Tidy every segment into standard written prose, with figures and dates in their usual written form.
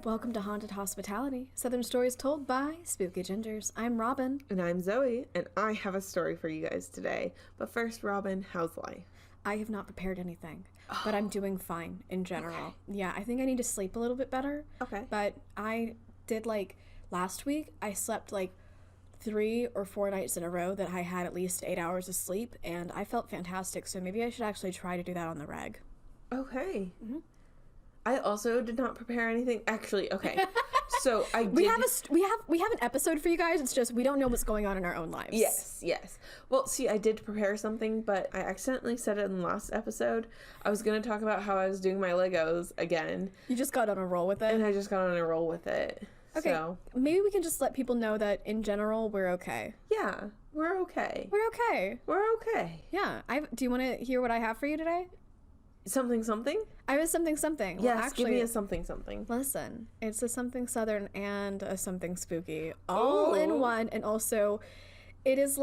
Welcome to Haunted Hospitality, Southern stories told by spooky gingers. I'm Robin. And I'm Zoe, and I have a story for you guys today. But first, Robin, how's life? I have not prepared anything, but I'm doing fine in general. Okay. Yeah, I think I need to sleep a little bit better. Okay. But I did, last week, I slept, 3 or 4 nights in a row that I had at least 8 hours of sleep, and I felt fantastic, so maybe I should actually try to do that on the reg. Okay. Mm-hmm. I also did not prepare anything. Actually, okay. So I did. We have an episode for you guys. It's just we don't know what's going on in our own lives. Yes. Well, see, I did prepare something, but I accidentally said it in the last episode. I was going to talk about how I was doing my Legos again. You just got on a roll with it? And I just got on a roll with it. Okay. So. Maybe we can just let people know that in general we're okay. Yeah, we're okay. We're okay. We're okay. Yeah. Do you want to hear what I have for you today? Something? I was something. Yes, well, actually, give me a something. Listen, it's a something southern and a something spooky all in one, and also it is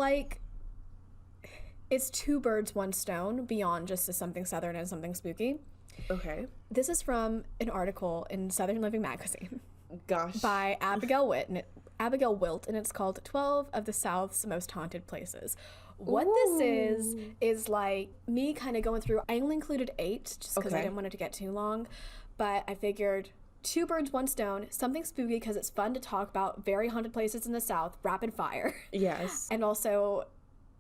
it's 2 birds, 1 stone beyond just a something southern and something spooky. Okay. This is from an article in Southern Living magazine. Gosh. By Abigail Wilt, and it's called 12 of the South's Most Haunted Places. What this is like me kind of going through. I only included 8 just because I didn't want it to get too long, but I figured 2 birds, 1 stone, something spooky because it's fun to talk about very haunted places in the South, rapid fire. Yes. And also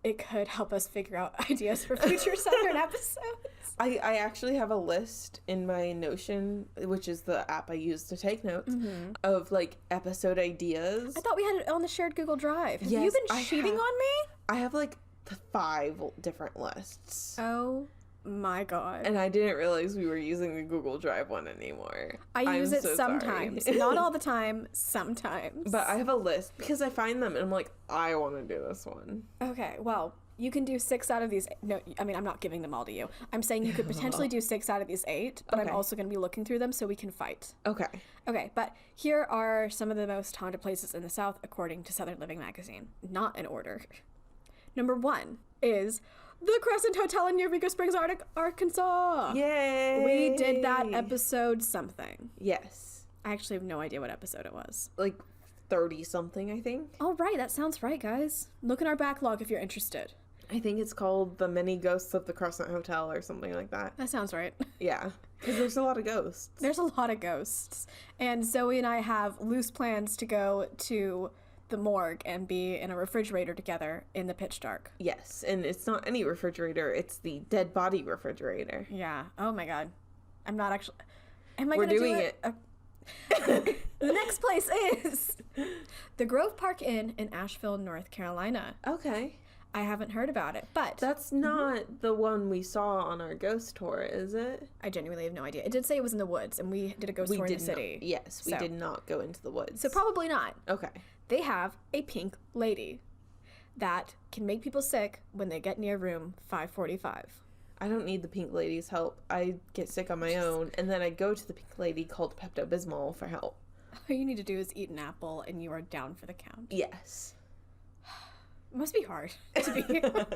it could help us figure out ideas for future Southern episodes. I actually have a list in my Notion, which is the app I use to take notes, of episode ideas. I thought we had it on the shared Google Drive. Have yes, you been cheating on me? I have 5 different lists. Oh my god. And I didn't realize we were using the Google Drive one anymore. I use it sometimes. Not all the time, sometimes. But I have a list because I find them and I'm like, I want to do this one. Okay, well, you can do 6 out of these. No, I mean, I'm not giving them all to you. I'm saying you could potentially do 6 out of these 8, but I'm also going to be looking through them so we can fight. Okay, but here are some of the most haunted places in the South according to Southern Living magazine. Not in order. Number 1 is the Crescent Hotel in Eureka Springs, Arkansas. Yay! We did that episode something. Yes. I actually have no idea what episode it was. 30 something, I think. Oh, right. That sounds right, guys. Look in our backlog if you're interested. I think it's called The Many Ghosts of the Crescent Hotel or something like that. That sounds right. Yeah, because there's a lot of ghosts. There's a lot of ghosts. And Zoe and I have loose plans to go to the morgue and be in a refrigerator together in the pitch dark. Yes, and it's not any refrigerator, it's the dead body refrigerator. Yeah. Oh my god. I'm not actually... We're doing it. The next place is the Grove Park Inn in Asheville, North Carolina. Okay. I haven't heard about it, but... That's not the one we saw on our ghost tour, is it? I genuinely have no idea. It did say it was in the woods, and we did a ghost tour in the city. Yes, we did not go into the woods. So probably not. Okay. They have a pink lady that can make people sick when they get near room 545. I don't need the pink lady's help. I get sick on my own, and then I go to the pink lady called Pepto-Bismol for help. All you need to do is eat an apple, and you are down for the count. Yes. It must be hard to be here.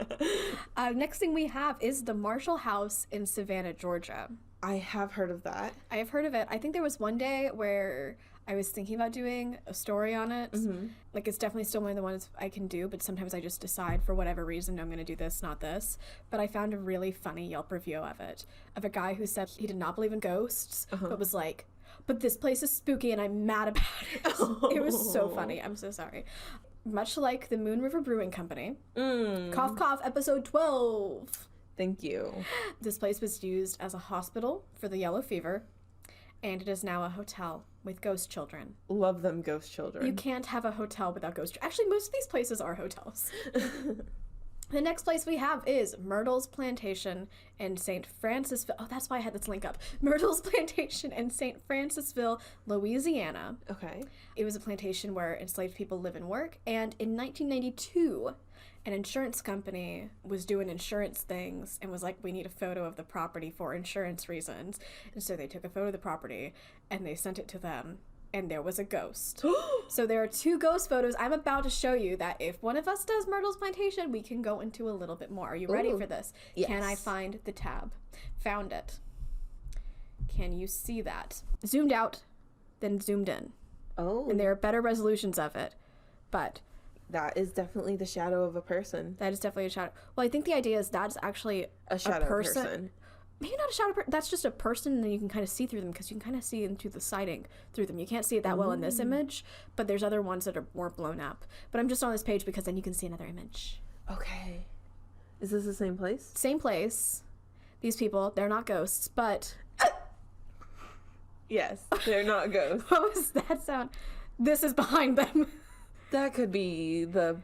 Next thing we have is the Marshall House in Savannah, Georgia. I have heard of that. I have heard of it. I think there was one day where I was thinking about doing a story on it. Mm-hmm. It's definitely still one of the ones I can do, but sometimes I just decide for whatever reason I'm going to do this, not this. But I found a really funny Yelp review of it, of a guy who said he did not believe in ghosts, but was like, but this place is spooky and I'm mad about it. It was so funny. I'm so sorry. Much like the Moon River Brewing Company. Cough, cough, episode 12. Thank you. This place was used as a hospital for the yellow fever, and it is now a hotel with ghost children. Love them ghost children. You can't have a hotel without ghost children. Actually, most of these places are hotels. The next place we have is Myrtle's Plantation in St. Francisville. Oh, that's why I had this link up. Myrtle's Plantation in St. Francisville, Louisiana. Okay. It was a plantation where enslaved people live and work. And in 1992, an insurance company was doing insurance things and was like, we need a photo of the property for insurance reasons. And so they took a photo of the property and they sent it to them. And there was a ghost. So there are 2 ghost photos. I'm about to show you that if one of us does Myrtle's Plantation, we can go into a little bit more. Are you ready for this? Yes. Can I find the tab? Found it. Can you see that? Zoomed out, than zoomed in. Oh. And there are better resolutions of it. But that is definitely the shadow of a person. that is definitely a shadow. Well, I think the idea is that's actually A shadow person. Maybe not a shadow person. That's just a person, and then you can kind of see through them because you can kind of see into the siding through them. You can't see it that well in this image, but there's other ones that are more blown up. But I'm just on this page because then you can see another image. Okay. Is this the same place? Same place. These people, they're not ghosts, but... Yes, they're not ghosts. What was that sound? This is behind them. That could be the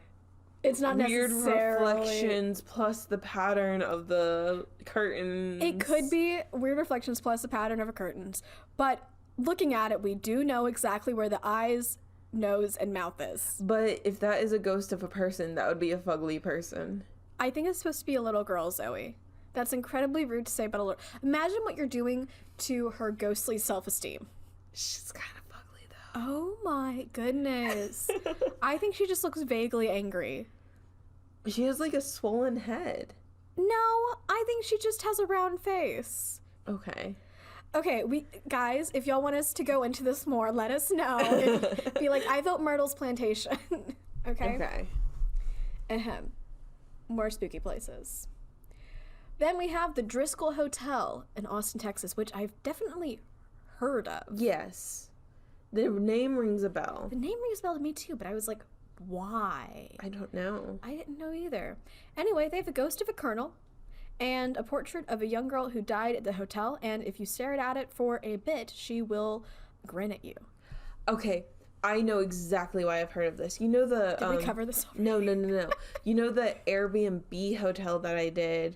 It's not weird necessarily... reflections plus the pattern of the curtains. It could be weird reflections plus the pattern of the curtains. But looking at it, we do know exactly where the eyes, nose, and mouth is. But if that is a ghost of a person, that would be a fugly person. I think it's supposed to be a little girl, Zoey. That's incredibly rude to say, but a little... Imagine what you're doing to her ghostly self-esteem. She's kind of fugly, though. Oh my goodness. I think she just looks vaguely angry. She has like a swollen head. No, I think she just has a round face. Okay. Okay, guys, if y'all want us to go into this more, let us know. Be like, I vote Myrtle's Plantation. Okay? Okay. Ahem. More spooky places. Then we have the Driscoll Hotel in Austin, Texas, which I've definitely heard of. Yes. The name rings a bell. The name rings a bell to me too, but I was like, why? I don't know. I didn't know either. Anyway, they have the ghost of a colonel and a portrait of a young girl who died at the hotel, and if you stare at it for a bit, she will grin at you. Okay, I know exactly why I've heard of this. You know the... Did we cover this No. already? You know the Airbnb hotel that I did?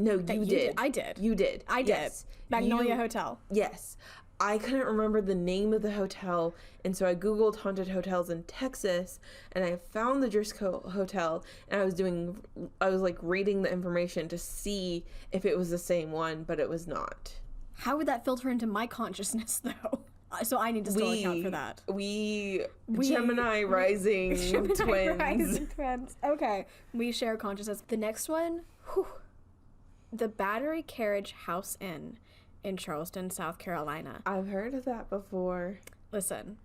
No, you did. I did. You did. I did. Yes. Magnolia Hotel. Yes. I couldn't remember the name of the hotel, and so I Googled haunted hotels in Texas, and I found the Driscoll Hotel, and I was like reading the information to see if it was the same one, but it was not. How would that filter into my consciousness, though? So I need to still account for that. We Gemini rising twins. Rising twins. Okay. We share consciousness. The next one, the Battery Carriage House Inn in Charleston, South Carolina. I've heard of that before. Listen,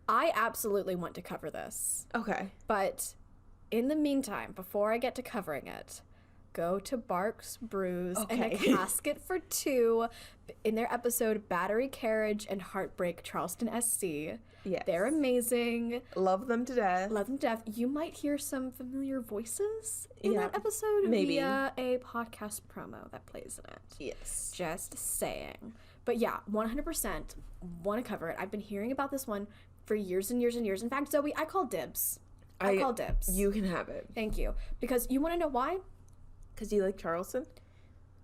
I absolutely want to cover this. Okay. But in the meantime, before I get to covering it, go to Barks, Brews, and a Casket for Two in their episode Battery Carriage and Heartbreak Charleston SC. Yes. They're amazing. Love them to death. Love them to death. You might hear some familiar voices in that episode maybe. via a podcast promo that plays in it. Yes. Just saying. But yeah, 100% want to cover it. I've been hearing about this one for years and years and years. In fact, Zoey, I call dibs. I call dibs. You can have it. Thank you. Because you want to know why? Because you like Charleston?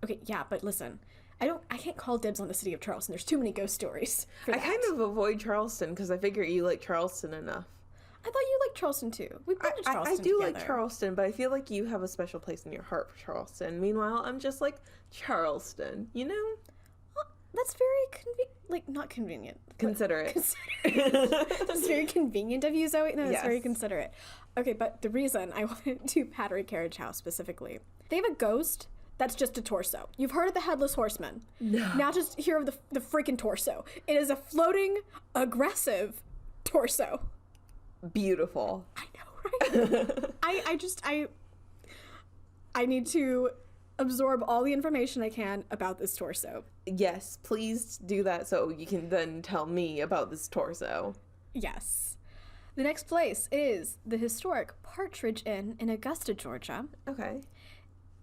Okay, yeah, but listen. I can't call dibs on the city of Charleston. There's too many ghost stories for that. I kind of avoid Charleston because I figure you like Charleston enough. I thought you liked Charleston too. We've been to Charleston I do together. like Charleston, but I feel like you have a special place in your heart for Charleston. Meanwhile, I'm just like Charleston, you know? Well, that's very not convenient. Considerate. That's very convenient of you, Zoey. No, it's very Yes. considerate. Okay, but the reason I wanted to Battery Carriage House specifically, they have a ghost that's just a torso. You've heard of the Headless Horseman. No. Now just hear of the freaking torso. It is a floating, aggressive torso. Beautiful. I know, right? I need to absorb all the information I can about this torso. Yes, please do that so you can then tell me about this torso. Yes. The next place is the historic Partridge Inn in Augusta, Georgia. Okay.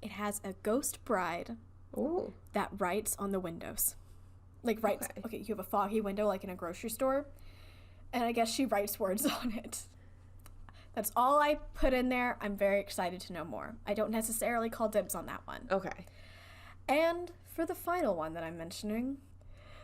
It has a ghost bride Ooh. that writes on the windows. Like writes, okay, you have a foggy window like in a grocery store, and I guess she writes words on it. That's all I put in there. I'm very excited to know more. I don't necessarily call dibs on that one. Okay. And for the final one that I'm mentioning,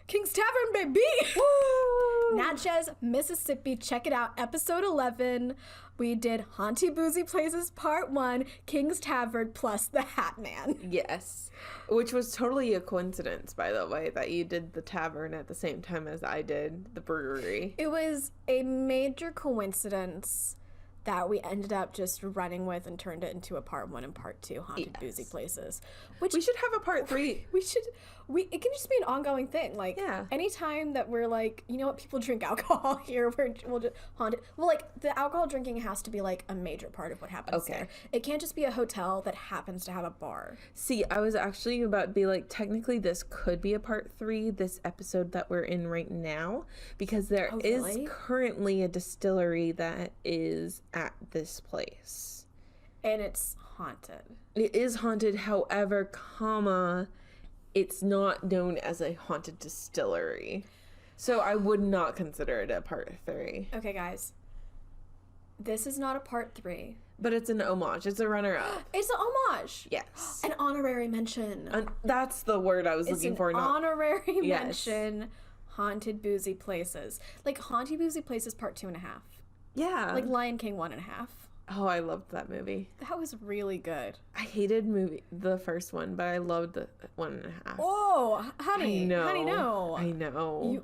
King's Tavern, baby! Woo! Natchez, Mississippi. Check it out. Episode 11. We did Haunted Boozy Places Part 1, King's Tavern, plus the Hat Man. Yes. Which was totally a coincidence, by the way, that you did the tavern at the same time as I did the brewery. It was a major coincidence that we ended up just running with and turned it into a part 1 and part 2 Haunted Boozy Places. Which we should have a part 3. It can just be an ongoing thing. Like, anytime that we're like, you know what, people drink alcohol here, we'll just haunt it. Well, like, the alcohol drinking has to be, like, a major part of what happens there. It can't just be a hotel that happens to have a bar. See, I was actually about to be like, technically this could be a part 3, this episode that we're in right now, because there is currently a distillery that is at this place. And it's haunted. It is haunted, however, it's not known as a haunted distillery. So I would not consider it a part 3. Okay, guys. This is not a part 3. But it's an homage. It's a runner-up. It's an homage. Yes. An honorary mention. That's the word I was looking for. Honorary mention. Haunted Boozy Places. Like, Haunted Boozy Places part 2.5. Yeah. Like Lion King 1.5. Oh, I loved that movie. That was really good. I hated the first one, but I loved the 1.5. Oh, honey. I know. Honey, no. I know.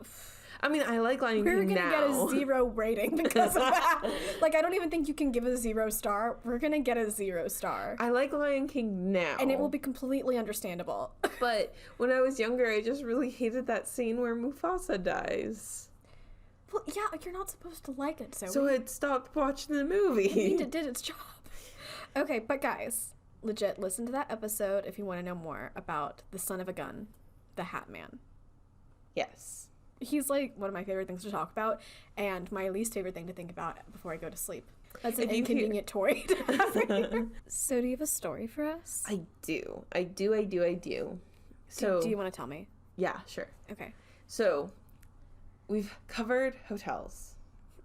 I mean, I like Lion King now. We're going to get a 0 rating because of that. Like, I don't even think you can give it a 0 star. We're going to get a 0 star. I like Lion King now. And it will be completely understandable. But when I was younger, I just really hated that scene where Mufasa dies. Well, yeah, you're not supposed to like it, so I stopped watching the movie. I mean, it did its job. Okay, but guys, legit, listen to that episode if you want to know more about the son of a gun, the Hat Man. Yes. He's, like, one of my favorite things to talk about, and my least favorite thing to think about before I go to sleep. That's an inconvenient toy to have. So do you have a story for us? I do. So do you want to tell me? Yeah, sure. Okay. So we've covered hotels.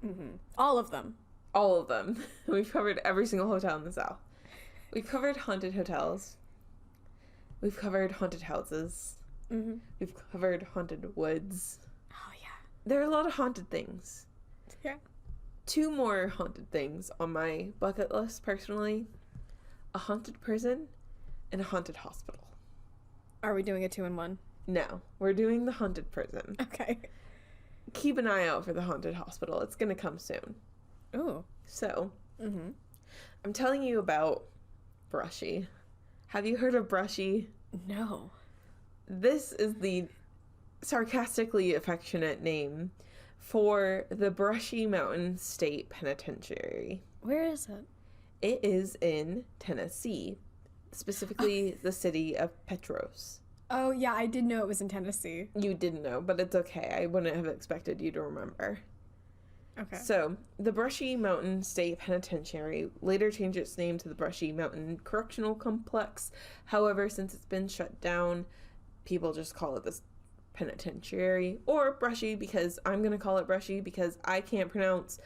Mm-hmm. All of them. We've covered every single hotel in the South. We've covered haunted hotels. We've covered haunted houses. Mm-hmm. We've covered haunted woods. Oh, yeah. There are a lot of haunted things. Yeah. 2 more haunted things on my bucket list, personally. A haunted prison and a haunted hospital. Are we doing a 2-in-1? No. We're doing the haunted prison. Okay. Keep an eye out for the haunted hospital. It's going to come soon. Ooh. So, mm-hmm. I'm telling you about Brushy. Have you heard of Brushy? No. This is the sarcastically affectionate name for the Brushy Mountain State Penitentiary. Where is it? It is in Tennessee, specifically the city of Petros. Oh, yeah, I did know it was in Tennessee. You didn't know, but it's okay. I wouldn't have expected you to remember. Okay. So, the Brushy Mountain State Penitentiary later changed its name to the Brushy Mountain Correctional Complex. However, since it's been shut down, people just call it this penitentiary, or Brushy, because I'm going to call it Brushy because I can't pronounce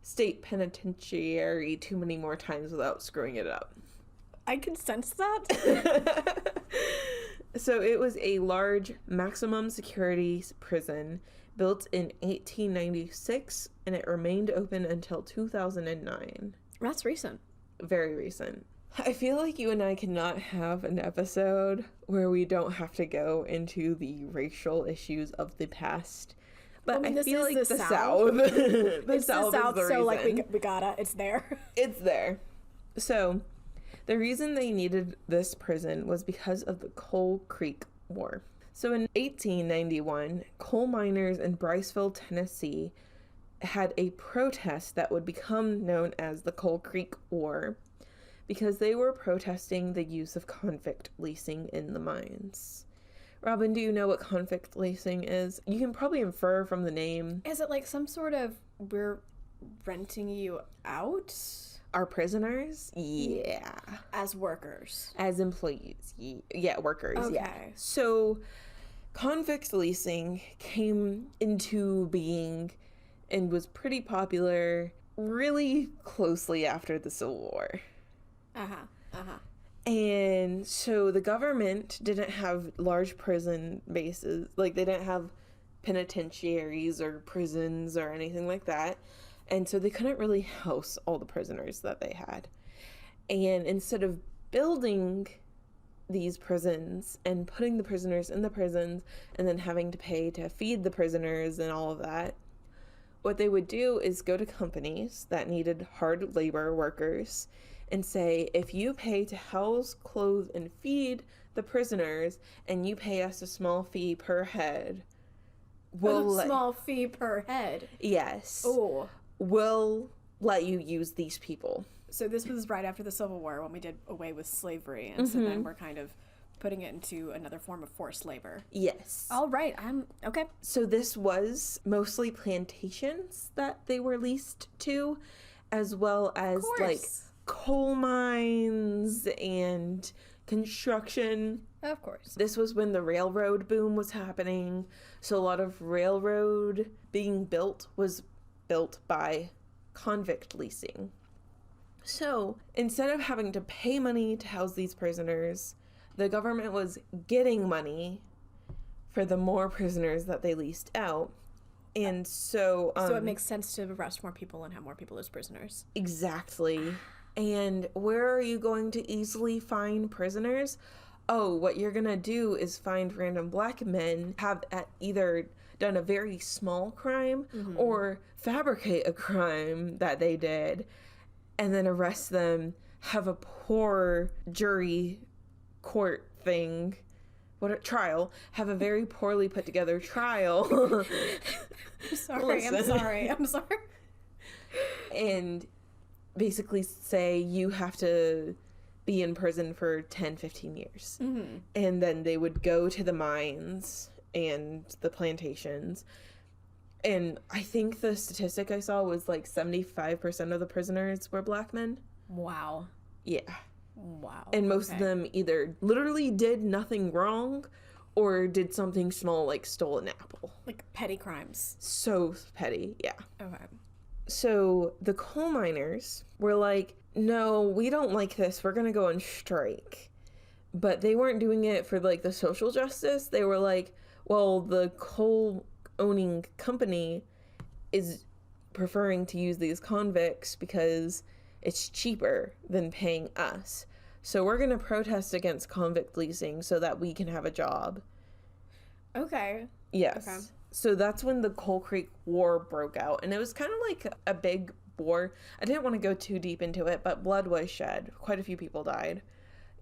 State Penitentiary too many more times without screwing it up. I can sense that. So it was a large maximum security prison built in 1896, and it remained open until 2009. That's recent. Very recent. I feel like you and I cannot have an episode where we don't have to go into the racial issues of the past. But I feel like the South. It's the South, so like we gotta. It's there. It's there. So the reason they needed this prison was because of the Coal Creek War. So in 1891, coal miners in Bryceville, Tennessee, had a protest that would become known as the Coal Creek War because they were protesting the use of convict leasing in the mines. Robin, do you know what convict leasing is? You can probably infer from the name. Is it like some sort of we're renting you out? Our prisoners? Yeah. As workers. As employees. Yeah, workers. Okay. Yeah. So convict leasing came into being and was pretty popular really closely after the Civil War. And so the government didn't have large prison bases. Like, they didn't have penitentiaries or prisons or anything like that. And so they couldn't really house all the prisoners that they had. And instead of building these prisons and putting the prisoners in the prisons and then having to pay to feed the prisoners and all of that, what they would do is go to companies that needed hard labor workers and say, if you pay to house, clothe, and feed the prisoners, and you pay us a small fee per head, small fee per head. Yes. Oh. We'll let you use these people. So this was right after the Civil War when we did away with slavery, and so then we're kind of putting it into another form of forced labor. Yes. All right, I'm okay. So this was mostly plantations that they were leased to, as well as like coal mines and construction. Of course. This was when the railroad boom was happening. So a lot of railroad being built was built by convict leasing. So instead of having to pay money to house these prisoners, the government was getting money for the more prisoners that they leased out. And so... so it makes sense to arrest more people and have more people as prisoners. Exactly. And where are you going to easily find prisoners? Oh, what you're going to do is find random black men, have either done a very small crime or fabricate a crime that they did, and then arrest them, have a poor jury court thing, trial, have a very poorly put together trial. I'm sorry. And basically say you have to be in prison for 10, 15 years. And then they would go to the mines and the plantations. And I think the statistic I saw was like 75% of the prisoners were black men. Wow. Yeah. Wow. And most of them either literally did nothing wrong or did something small like stole an apple. Like petty crimes. So petty, yeah. Okay. So the coal miners were like, no, we don't like this. We're going to go on strike. But they weren't doing it for like the social justice. They were like, well, the coal owning company is preferring to use these convicts because it's cheaper than paying us. So we're going to protest against convict leasing so that we can have a job. Okay. Yes. Okay. So that's when the Coal Creek War broke out. And it was kind of like a big war. I didn't want to go too deep into it, but blood was shed. Quite a few people died.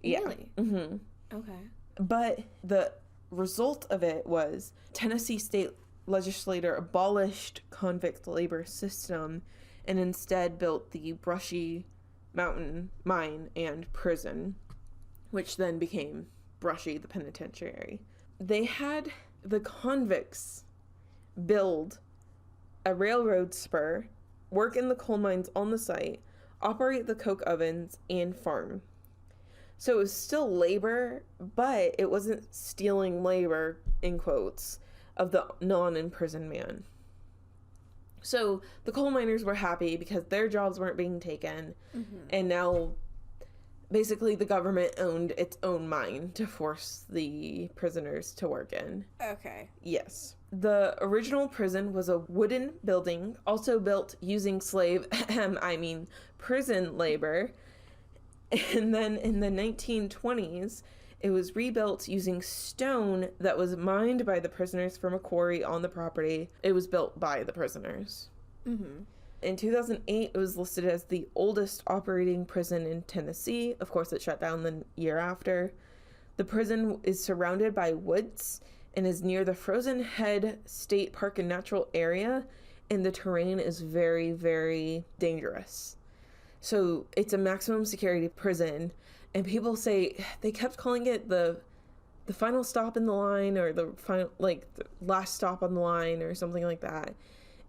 Yeah. Really? Mm-hmm. Okay. But the result of it was Tennessee state legislature abolished convict labor system and instead built the Brushy Mountain Mine and Prison, which then became Brushy, the penitentiary. They had the convicts build a railroad spur, work in the coal mines on the site, operate the coke ovens, and farm. So it was still labor, but it wasn't stealing labor, in quotes, of the non-imprisoned man. So the coal miners were happy because their jobs weren't being taken, and now basically the government owned its own mine to force the prisoners to work in. Okay. Yes. The original prison was a wooden building, also built using prison labor. And then in the 1920s, it was rebuilt using stone that was mined by the prisoners from a quarry on the property. It was built by the prisoners. In 2008, it was listed as the oldest operating prison in Tennessee. Of course, it shut down the year after. The prison is surrounded by woods and is near the Frozen Head State Park and Natural Area, and the terrain is very, very dangerous. So it's a maximum security prison, and people say they kept calling it the final stop in the line, or the final, like, the last stop on the line, or something like that.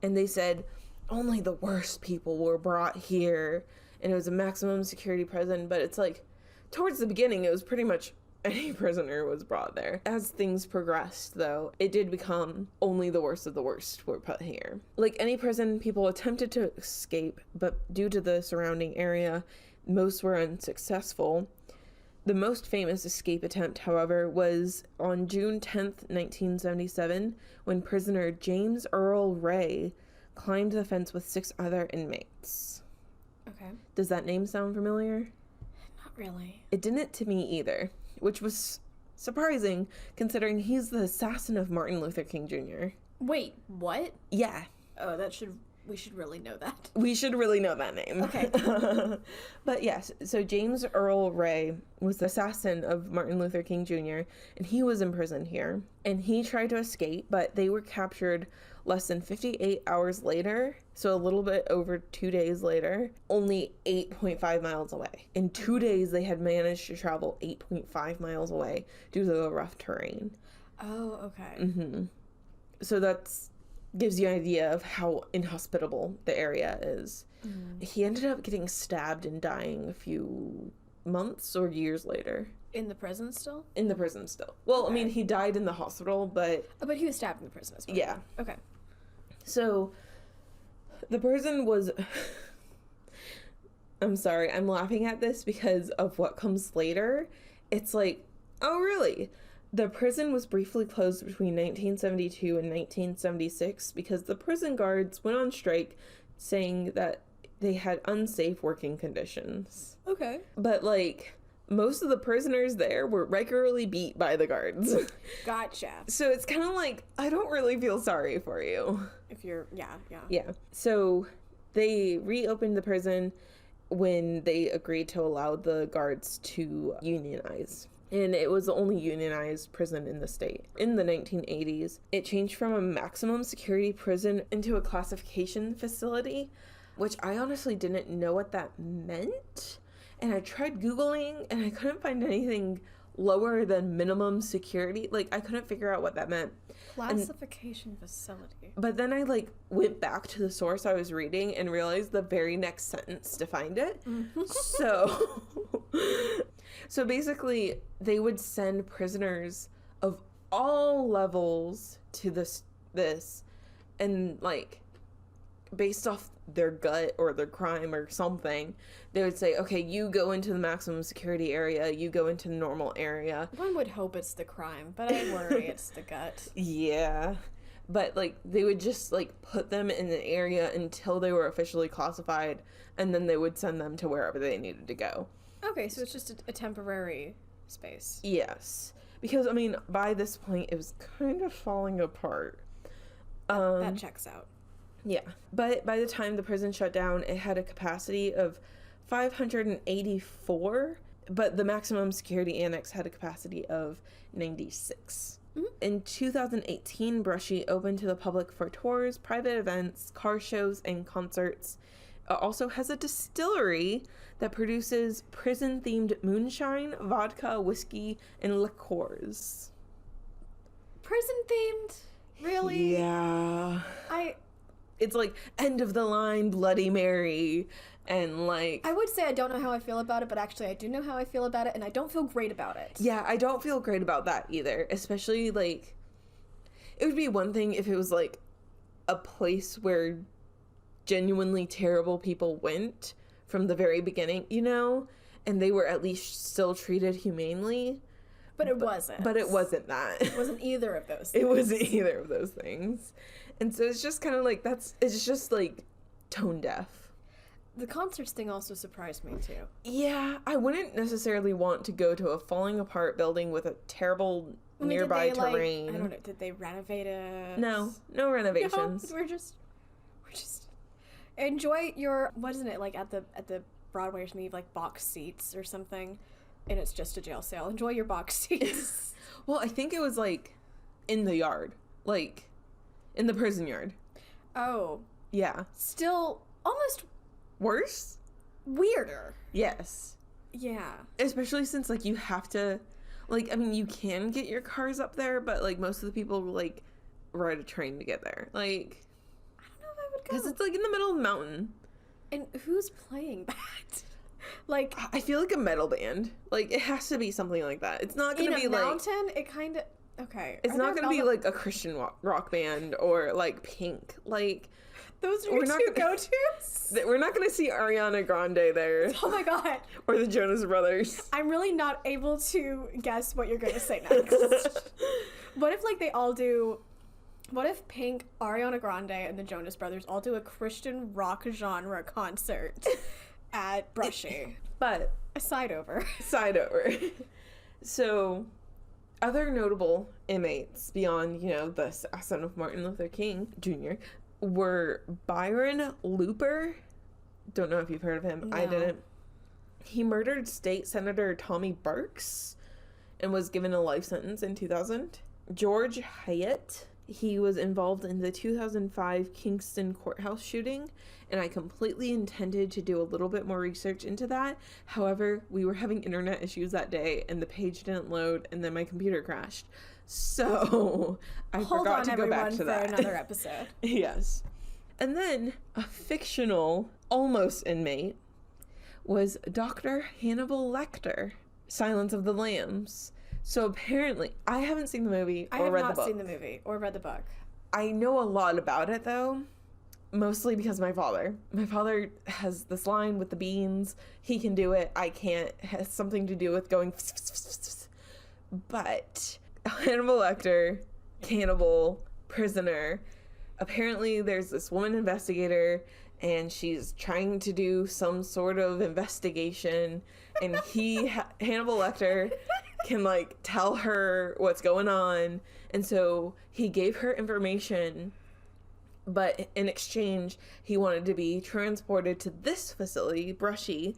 And they said only the worst people were brought here, and it was a maximum security prison. But it's like, towards the beginning, it was pretty much any prisoner was brought there. As things progressed, though, it did become only the worst of the worst were put here. Like any prison, people attempted to escape, but due to the surrounding area, most were unsuccessful. The most famous escape attempt, however, was on June 10th, 1977, when prisoner James Earl Ray climbed the fence with 6 other inmates. Okay. Does that name sound familiar? Not really. It didn't to me either, which was surprising considering he's the assassin of Martin Luther King Jr. Wait, what? Yeah. Oh, we should really know that. We should really know that name. Okay. But yes, so James Earl Ray was the assassin of Martin Luther King Jr., and he was imprisoned here. And he tried to escape, but they were captured less than 58 hours later, so a little bit over 2 days later, only 8.5 miles away. In 2 days, they had managed to travel 8.5 miles away due to the rough terrain. Oh, okay. Mm-hmm. So that's gives you an idea of how inhospitable the area is. He ended up getting stabbed and dying a few months or years later. In the prison still? In the prison still. Well, okay. I mean, he died in the hospital, but... Oh, but he was stabbed in the prison as well. Yeah. Okay. So, the prison was... I'm sorry, I'm laughing at this because of what comes later. It's like, oh, really? The prison was briefly closed between 1972 and 1976 because the prison guards went on strike saying that they had unsafe working conditions. Okay. But, like, most of the prisoners there were regularly beat by the guards. Gotcha. So it's kind of like, I don't really feel sorry for you. If you're, yeah. Yeah. So they reopened the prison when they agreed to allow the guards to unionize. And it was the only unionized prison in the state. In the 1980s, it changed from a maximum security prison into a classification facility, which I honestly didn't know what that meant. And I tried Googling, and I couldn't find anything lower than minimum security. Like, I couldn't figure out what that meant. Classification facility. But then I, like, went back to the source I was reading and realized the very next sentence defined it. So basically, they would send prisoners of all levels to this, and, like, based off their gut or their crime or something, they would say, okay, you go into the maximum security area, you go into the normal area. One would hope it's the crime, but I worry it's the gut. Yeah. But, like, they would just, like, put them in an area until they were officially classified, and then they would send them to wherever they needed to go. Okay, so it's just a temporary space. Yes. Because, I mean, by this point, it was kind of falling apart. That checks out. Yeah. But by the time the prison shut down, it had a capacity of 584, but the maximum security annex had a capacity of 96. Mm-hmm. In 2018, Brushy opened to the public for tours, private events, car shows, and concerts. It also has a distillery that produces prison-themed moonshine, vodka, whiskey, and liqueurs. Prison-themed? Really? Yeah. It's like end of the line Bloody Mary, and like... I would say I don't know how I feel about it, but actually I do know how I feel about it, and I don't feel great about it. Yeah, I don't feel great about that either, especially like... It would be one thing if it was like a place where genuinely terrible people went from the very beginning, you know, and they were at least still treated humanely. But it wasn't. But it wasn't that. It wasn't either of those things. It wasn't either of those things. And so it's just kind of like, it's just like tone deaf. The concerts thing also surprised me too. Yeah, I wouldn't necessarily want to go to a falling apart building with a terrible nearby terrain. I don't know, did they renovate it? No renovations. No, we're just enjoy your, what isn't it, like at the Broadway or something, you have like box seats or something, and it's just a jail cell. Enjoy your box seats. Well, I think it was like in the yard, like in the prison yard. Oh. Yeah. Still almost worse? Weirder. Yes. Yeah. Especially since like you have to, like, I mean, you can get your cars up there, but like most of the people like ride a train to get there. Like, I don't know if I would go. Because it's like in the middle of the mountain. And who's playing that? Like, I feel like a metal band. Like, it has to be something like that. It's not going to be like... In a mountain, it kind of... Okay. It's not going to be like a Christian rock band or like Pink. Like... Those are your two go-tos? We're not going to see Ariana Grande there. Oh my god. Or the Jonas Brothers. I'm really not able to guess what you're going to say next. What if like they all do... What if Pink, Ariana Grande, and the Jonas Brothers all do a Christian rock genre concert at Brushy? But... A side over. So, other notable inmates beyond, you know, the assassin of Martin Luther King Jr. were Byron Looper. Don't know if you've heard of him. No. I didn't. He murdered State Senator Tommy Burks and was given a life sentence in 2000. George Hyatt, he was involved in the 2005 Kingston courthouse shooting, and I completely intended to do a little bit more research into that. However, we were having internet issues that day, and the page didn't load, and then my computer crashed. So I forgot to go back to that. For another episode. Yes. And then a fictional almost inmate was Dr. Hannibal Lecter, Silence of the Lambs. So apparently, I haven't seen the movie or read the book. I have not seen the movie or read the book. I know a lot about it, though, mostly because my father. My father has this line with the beans. He can do it. I can't. It has something to do with going... But Hannibal Lecter, cannibal, prisoner. Apparently, there's this woman investigator, and she's trying to do some sort of investigation, and Hannibal Lecter can, like, tell her what's going on, and so he gave her information, but in exchange, he wanted to be transported to this facility, Brushy,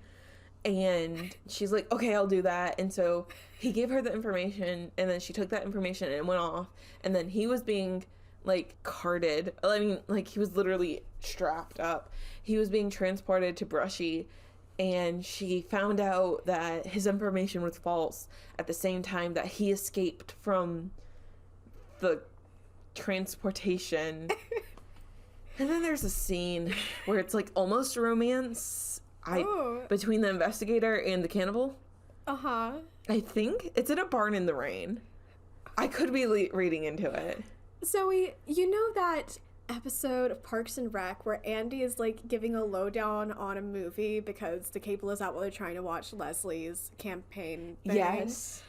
and she's like, okay, I'll do that, and so he gave her the information, and then she took that information and went off, and then he was being... like carted. I mean, like, he was literally strapped up. He was being transported to Brushy, and she found out that his information was false at the same time that he escaped from the transportation. And then there's a scene where it's like almost romance between the investigator and the cannibal. I think it's in a barn in the rain. I could be reading into it. Zoey, you know that episode of Parks and Rec where Andy is, like, giving a lowdown on a movie because the cable is out while they're trying to watch Leslie's campaign thing? Yes.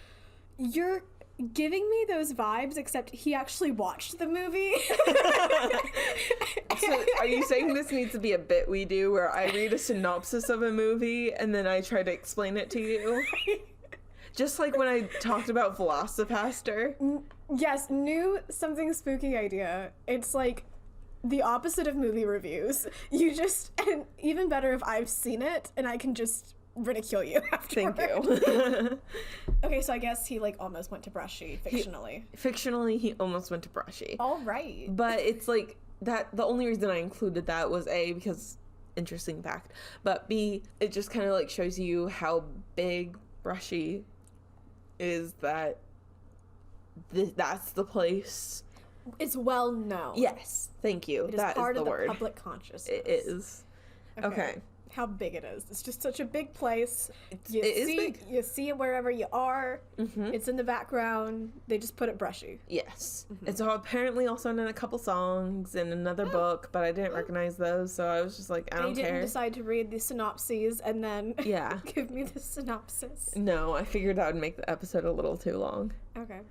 You're giving me those vibes, except he actually watched the movie. So are you saying this needs to be a bit we do where I read a synopsis of a movie and then I try to explain it to you? Just like when I talked about Velocipaster. Yes, new something spooky idea. It's like the opposite of movie reviews. And even better if I've seen it and I can just ridicule you afterward. Thank you. Okay, so I guess he, like, almost went to Brushy, fictionally. He almost went to Brushy. All right. But it's like that, the only reason I included that was A, because interesting fact, but B, it just kind of, like, shows you how big Brushy is, that that's the place. It's well known. Yes, thank you. It is that part is of the the word. Public consciousness. It is. Okay. How big it is. It's just such a big place. It is big. You see it wherever you are. Mm-hmm. It's in the background. They just put it Brushy. Yes. Mm-hmm. It's apparently also in a couple songs and another book, but I didn't recognize those, so I was just like, I don't care. They didn't decide to read the synopses and then give me the synopsis. No, I figured that would make the episode a little too long. Okay.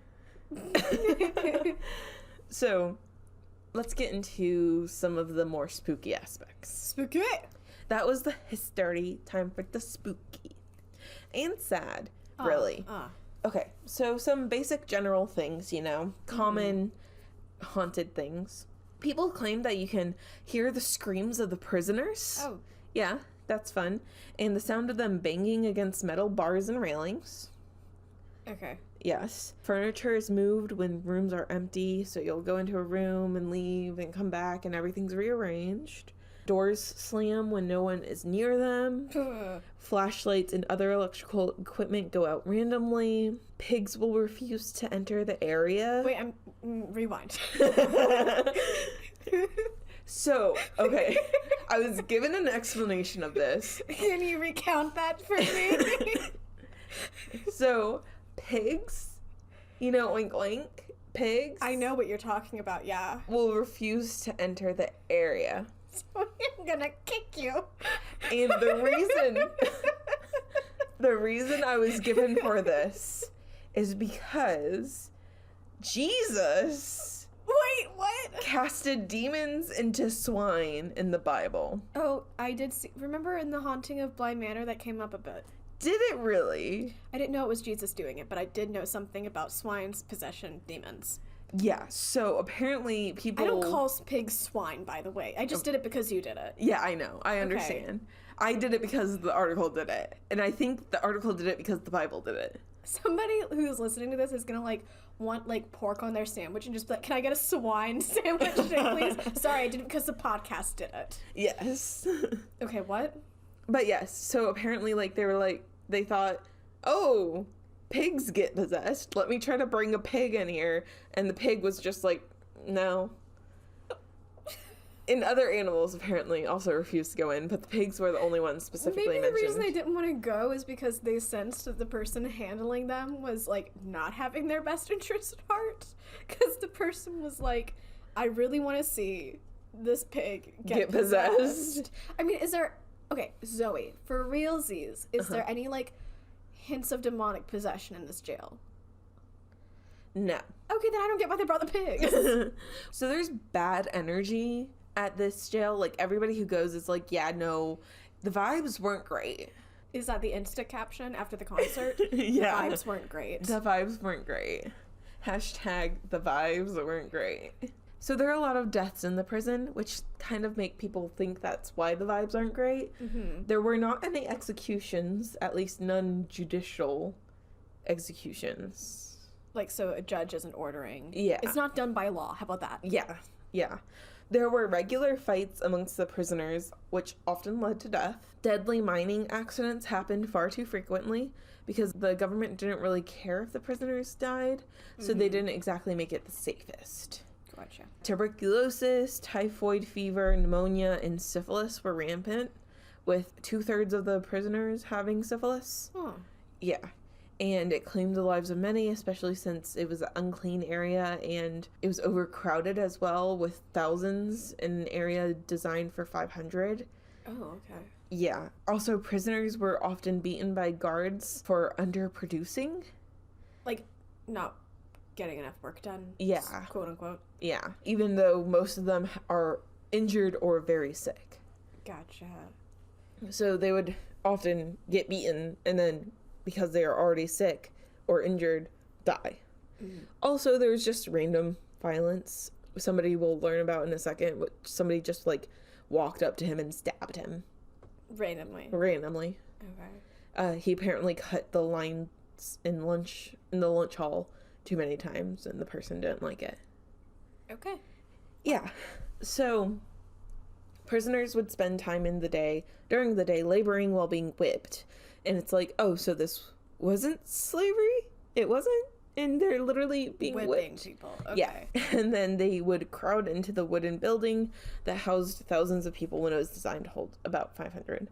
So, let's get into some of the more spooky aspects. Spooky! That was the history. Time for the spooky. And sad, really. Okay, so some basic general things, common haunted things. People claim that you can hear the screams of the prisoners. Oh. Yeah, that's fun. And the sound of them banging against metal bars and railings. Okay. Yes. Furniture is moved when rooms are empty, so you'll go into a room and leave and come back and everything's rearranged. Doors slam when no one is near them. Flashlights and other electrical equipment go out randomly. Pigs will refuse to enter the area. Wait, rewind. So, okay, I was given an explanation of this. Can you recount that for me? So, pigs, oink oink, pigs. I know what you're talking about, yeah. Will refuse to enter the area. So I'm gonna kick you. And the reason I was given for this is because Jesus casted demons into swine in the Bible. Oh, I did see. Remember in the Haunting of Bly Manor that came up a bit? Did it really? I didn't know it was Jesus doing it, but I did know something about swine's possession demons. Yeah, so apparently people... I don't call pigs swine, by the way. I just did it because you did it. Yeah, I know. I understand. Okay. I did it because the article did it. And I think the article did it because the Bible did it. Somebody who's listening to this is gonna, like, want, like, pork on their sandwich and just be like, can I get a swine sandwich today, please? Sorry, I did it because the podcast did it. Yes. Okay, what? But yes, so apparently, like, they thought, oh... pigs get possessed. Let me try to bring a pig in here. And the pig was just like, no. And other animals apparently also refused to go in, but the pigs were the only ones specifically mentioned. Maybe the reason they didn't want to go is because they sensed that the person handling them was, like, not having their best interest at heart. Because the person was like, I really want to see this pig get possessed. I mean, is there... Okay, Zoey, for realsies, is there any, like... hints of demonic possession in this jail? No. Okay, then I don't get why they brought the pigs. So there's bad energy at this jail. Like, everybody who goes is like, yeah, no, the vibes weren't great. Is that the Insta caption after the concert? Yeah. The vibes weren't great. The vibes weren't great. Hashtag the vibes weren't great. So there are a lot of deaths in the prison, which kind of make people think that's why the vibes aren't great. Mm-hmm. There were not any executions, at least none judicial executions. Like, so a judge isn't ordering. Yeah. It's not done by law. How about that? Yeah. There were regular fights amongst the prisoners, which often led to death. Deadly mining accidents happened far too frequently because the government didn't really care if the prisoners died, so they didn't exactly make it the safest. Gotcha. Tuberculosis, typhoid fever, pneumonia, and syphilis were rampant, with 2/3 of the prisoners having syphilis. Oh. Yeah. And it claimed the lives of many, especially since it was an unclean area and it was overcrowded as well, with thousands in an area designed for 500. Oh, okay. Yeah. Also, prisoners were often beaten by guards for underproducing. Like, not getting enough work done. Yeah. Quote unquote. Yeah. Even though most of them are injured or very sick. Gotcha. So they would often get beaten and then, because they are already sick or injured, die. Mm. Also, there's just random violence. Somebody we'll learn about in a second. Somebody just, like, walked up to him and stabbed him. Randomly. Okay. He apparently cut the lines in the lunch hall too many times, and the person didn't like it. Okay. Yeah. So, prisoners would spend time during the day, laboring while being whipped. And it's like, oh, so this wasn't slavery? It wasn't? And they're literally being whipping whipped. People. Okay. Yeah. And then they would crowd into the wooden building that housed thousands of people when it was designed to hold about 500.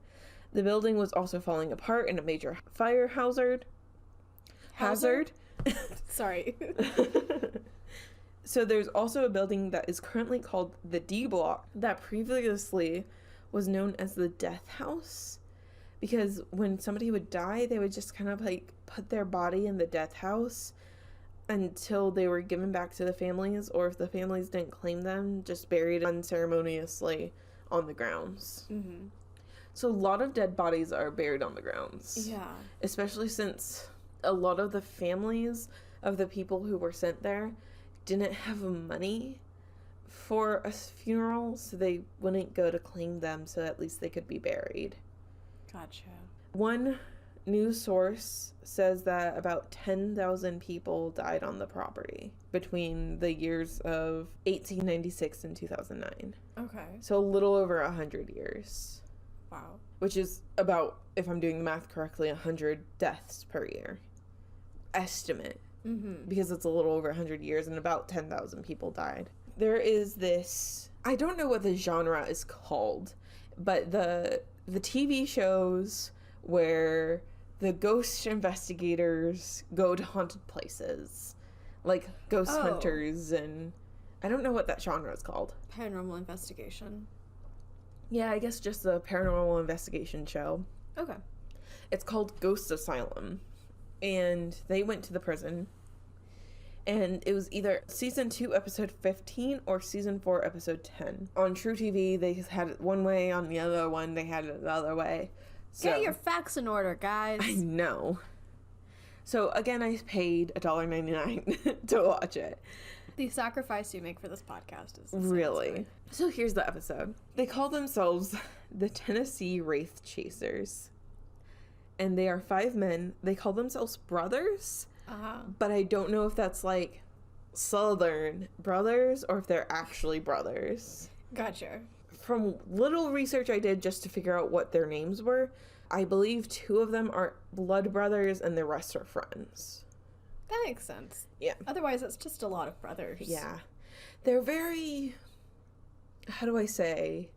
The building was also falling apart in a major fire hazard. Sorry. So there's also a building that is currently called the D Block that previously was known as the Death House, because when somebody would die, they would just kind of like put their body in the death house until they were given back to the families, or if the families didn't claim them, just buried unceremoniously on the grounds. Mm-hmm. So a lot of dead bodies are buried on the grounds. Yeah. Especially since a lot of the families of the people who were sent there didn't have money for a funeral, so they wouldn't go to claim them, so at least they could be buried. Gotcha. One news source says that about 10,000 people died on the property between the years of 1896 and 2009. Okay. So a little over 100 years. Wow. Which is about, if I'm doing the math correctly, 100 deaths per year. Estimate. Mm-hmm. Because it's a little over 100 years and about 10,000 people died. There is this, I don't know what the genre is called, but the TV shows where the ghost investigators go to haunted places, like Ghost Hunters, and I don't know what that genre is called. Paranormal investigation. Yeah, I guess just the paranormal investigation show. Okay. It's called Ghost Asylum, and they went to the prison, and it was either season 2 episode 15 or season 4 episode 10. On True TV, they had it one way. On the other one, they had it the other way. So, get your facts in order, guys. I know. So again, I paid $1.99 to watch it. The sacrifice you make for this podcast is really. So here's the episode. They call themselves the Tennessee Wraith Chasers. And they are 5 men. They call themselves brothers. But I don't know if that's like Southern brothers or if they're actually brothers. Gotcha. From little research I did just to figure out what their names were, I believe 2 of them are blood brothers and the rest are friends. That makes sense. Yeah. Otherwise, it's just a lot of brothers. Yeah. They're very, how do I say,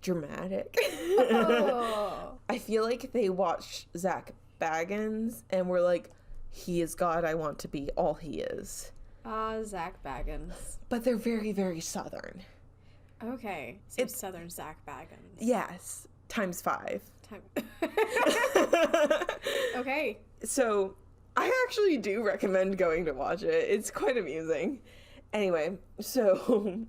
dramatic. Oh. I feel like they watched Zak-Bagans and were like, he is God, I want to be all he is. Zak-Bagans. But they're very, very Southern. Okay. So it's Southern Zak-Bagans. Yes. Times 5. Okay. So, I actually do recommend going to watch it. It's quite amusing. Anyway, so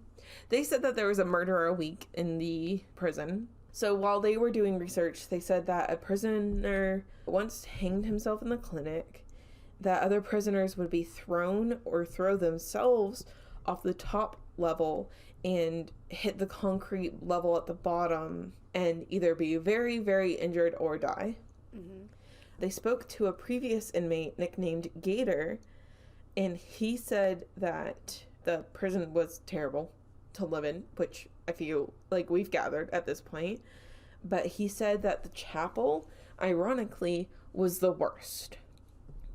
they said that there was a murder a week in the prison. So while they were doing research, they said that a prisoner once hanged himself in the clinic, that other prisoners would be thrown or throw themselves off the top level and hit the concrete level at the bottom and either be very, very injured or die. Mm-hmm. They spoke to a previous inmate nicknamed Gator, and he said that the prison was terrible to live in, which I feel like we've gathered at this point. But he said that the chapel, ironically, was the worst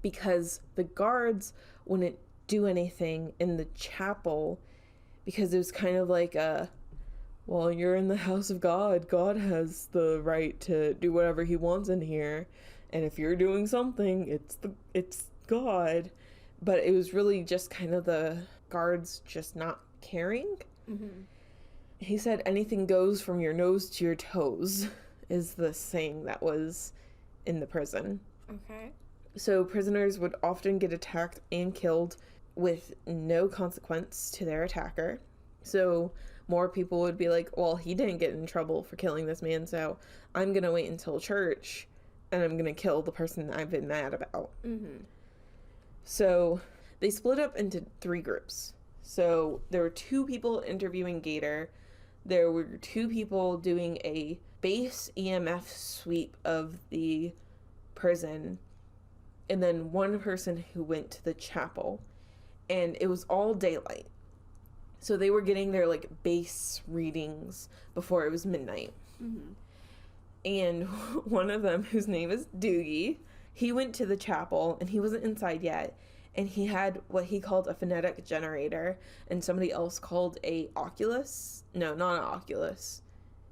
because the guards wouldn't do anything in the chapel because it was kind of like well, you're in the house of God. God has the right to do whatever he wants in here. And if you're doing something, it's God. But it was really just kind of the guards just not caring. Mm-hmm. He said anything goes from your nose to your toes is the saying that was in the prison. Okay. So prisoners would often get attacked and killed with no consequence to their attacker. So more people would be like, well, he didn't get in trouble for killing this man, so I'm going to wait until church and I'm going to kill the person I've been mad about. Mm-hmm. So they split up into 3 groups. So there were 2 people interviewing Gator. There were 2 people doing a base EMF sweep of the prison. And then 1 person who went to the chapel. And it was all daylight. So they were getting their, like, base readings before it was midnight. Mm-hmm. And one of them, whose name is Doogie, he went to the chapel, and he wasn't inside yet. And he had what he called a phonetic generator, and somebody else called a oculus. No, not an oculus.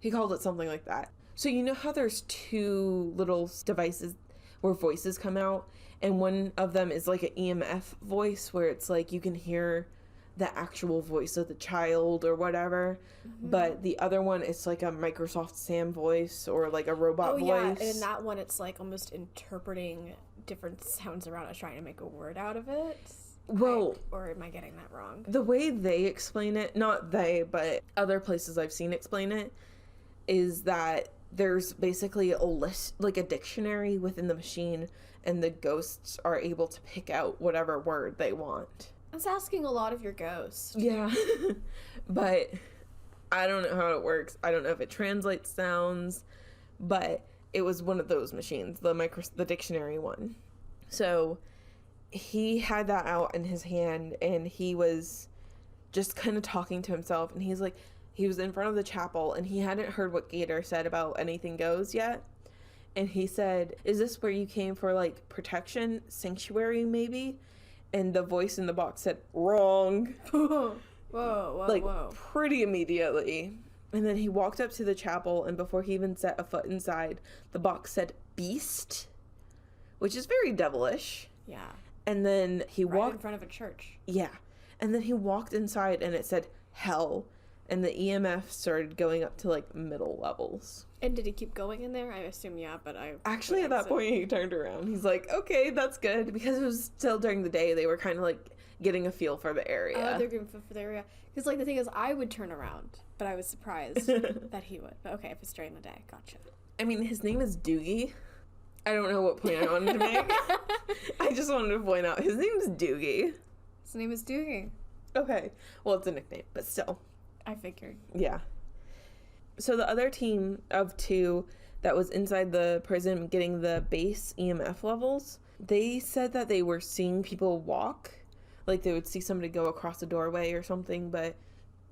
He called it something like that. So you know how there's 2 little devices where voices come out? And one of them is like an EMF voice where it's like you can hear the actual voice of the child or whatever. Mm-hmm. But the other one is like a Microsoft Sam voice or like a robot voice. Yeah, and in that one it's like almost interpreting different sounds around it, trying to make a word out of it. Well, or am I getting that wrong? The way they explain it, not they, but other places I've seen explain it, is that there's basically a list, like a dictionary within the machine, and the ghosts are able to pick out whatever word they want. That's asking a lot of your ghost. Yeah. But I don't know how it works. I don't know if it translates sounds, but it was one of those machines, the dictionary one. So he had that out in his hand, and he was just kind of talking to himself, and he's like, he was in front of the chapel, and he hadn't heard what Gator said about anything goes yet. And he said, is this where you came for, like, protection? Sanctuary, maybe? And the voice in the box said, wrong. Whoa. Pretty immediately. And then he walked up to the chapel, and before he even set a foot inside, the box said, beast, which is very devilish. Yeah. And then he walked in front of a church. Yeah. And then he walked inside, and it said, hell. And the EMF started going up to, like, middle levels. And did he keep going in there? I assume, yeah, but I... Actually, at that point, he turned around. He's like, okay, that's good. Because it was still during the day, they were kind of, like, getting a feel for the area. Oh, they're getting a feel for the area. Because, like, the thing is, I would turn around, but I was surprised that he would. But okay, if it's during the day, gotcha. I mean, his name is Doogie. I don't know what point I wanted to make. I just wanted to point out, his name is Doogie. His name is Doogie. Okay. Well, it's a nickname, but still. I figured. Yeah. So the other team of 2 that was inside the prison getting the base EMF levels, they said that they were seeing people walk. Like they would see somebody go across a doorway or something, but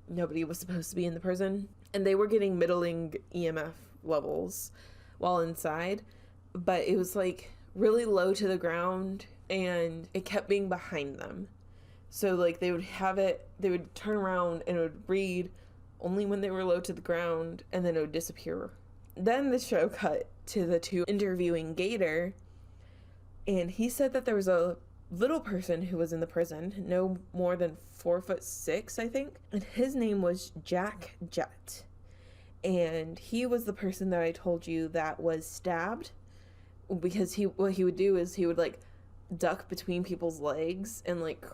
nobody was supposed to be in the prison. And they were getting middling EMF levels while inside, but it was like really low to the ground and it kept being behind them. So like they would turn around and it would read only when they were low to the ground, and then it would disappear. Then the show cut to the 2 interviewing Gator, and he said that there was a little person who was in the prison, no more than 4'6", I think, and his name was Jack Jet. And he was the person that I told you that was stabbed, because what he would do is he would like duck between people's legs and like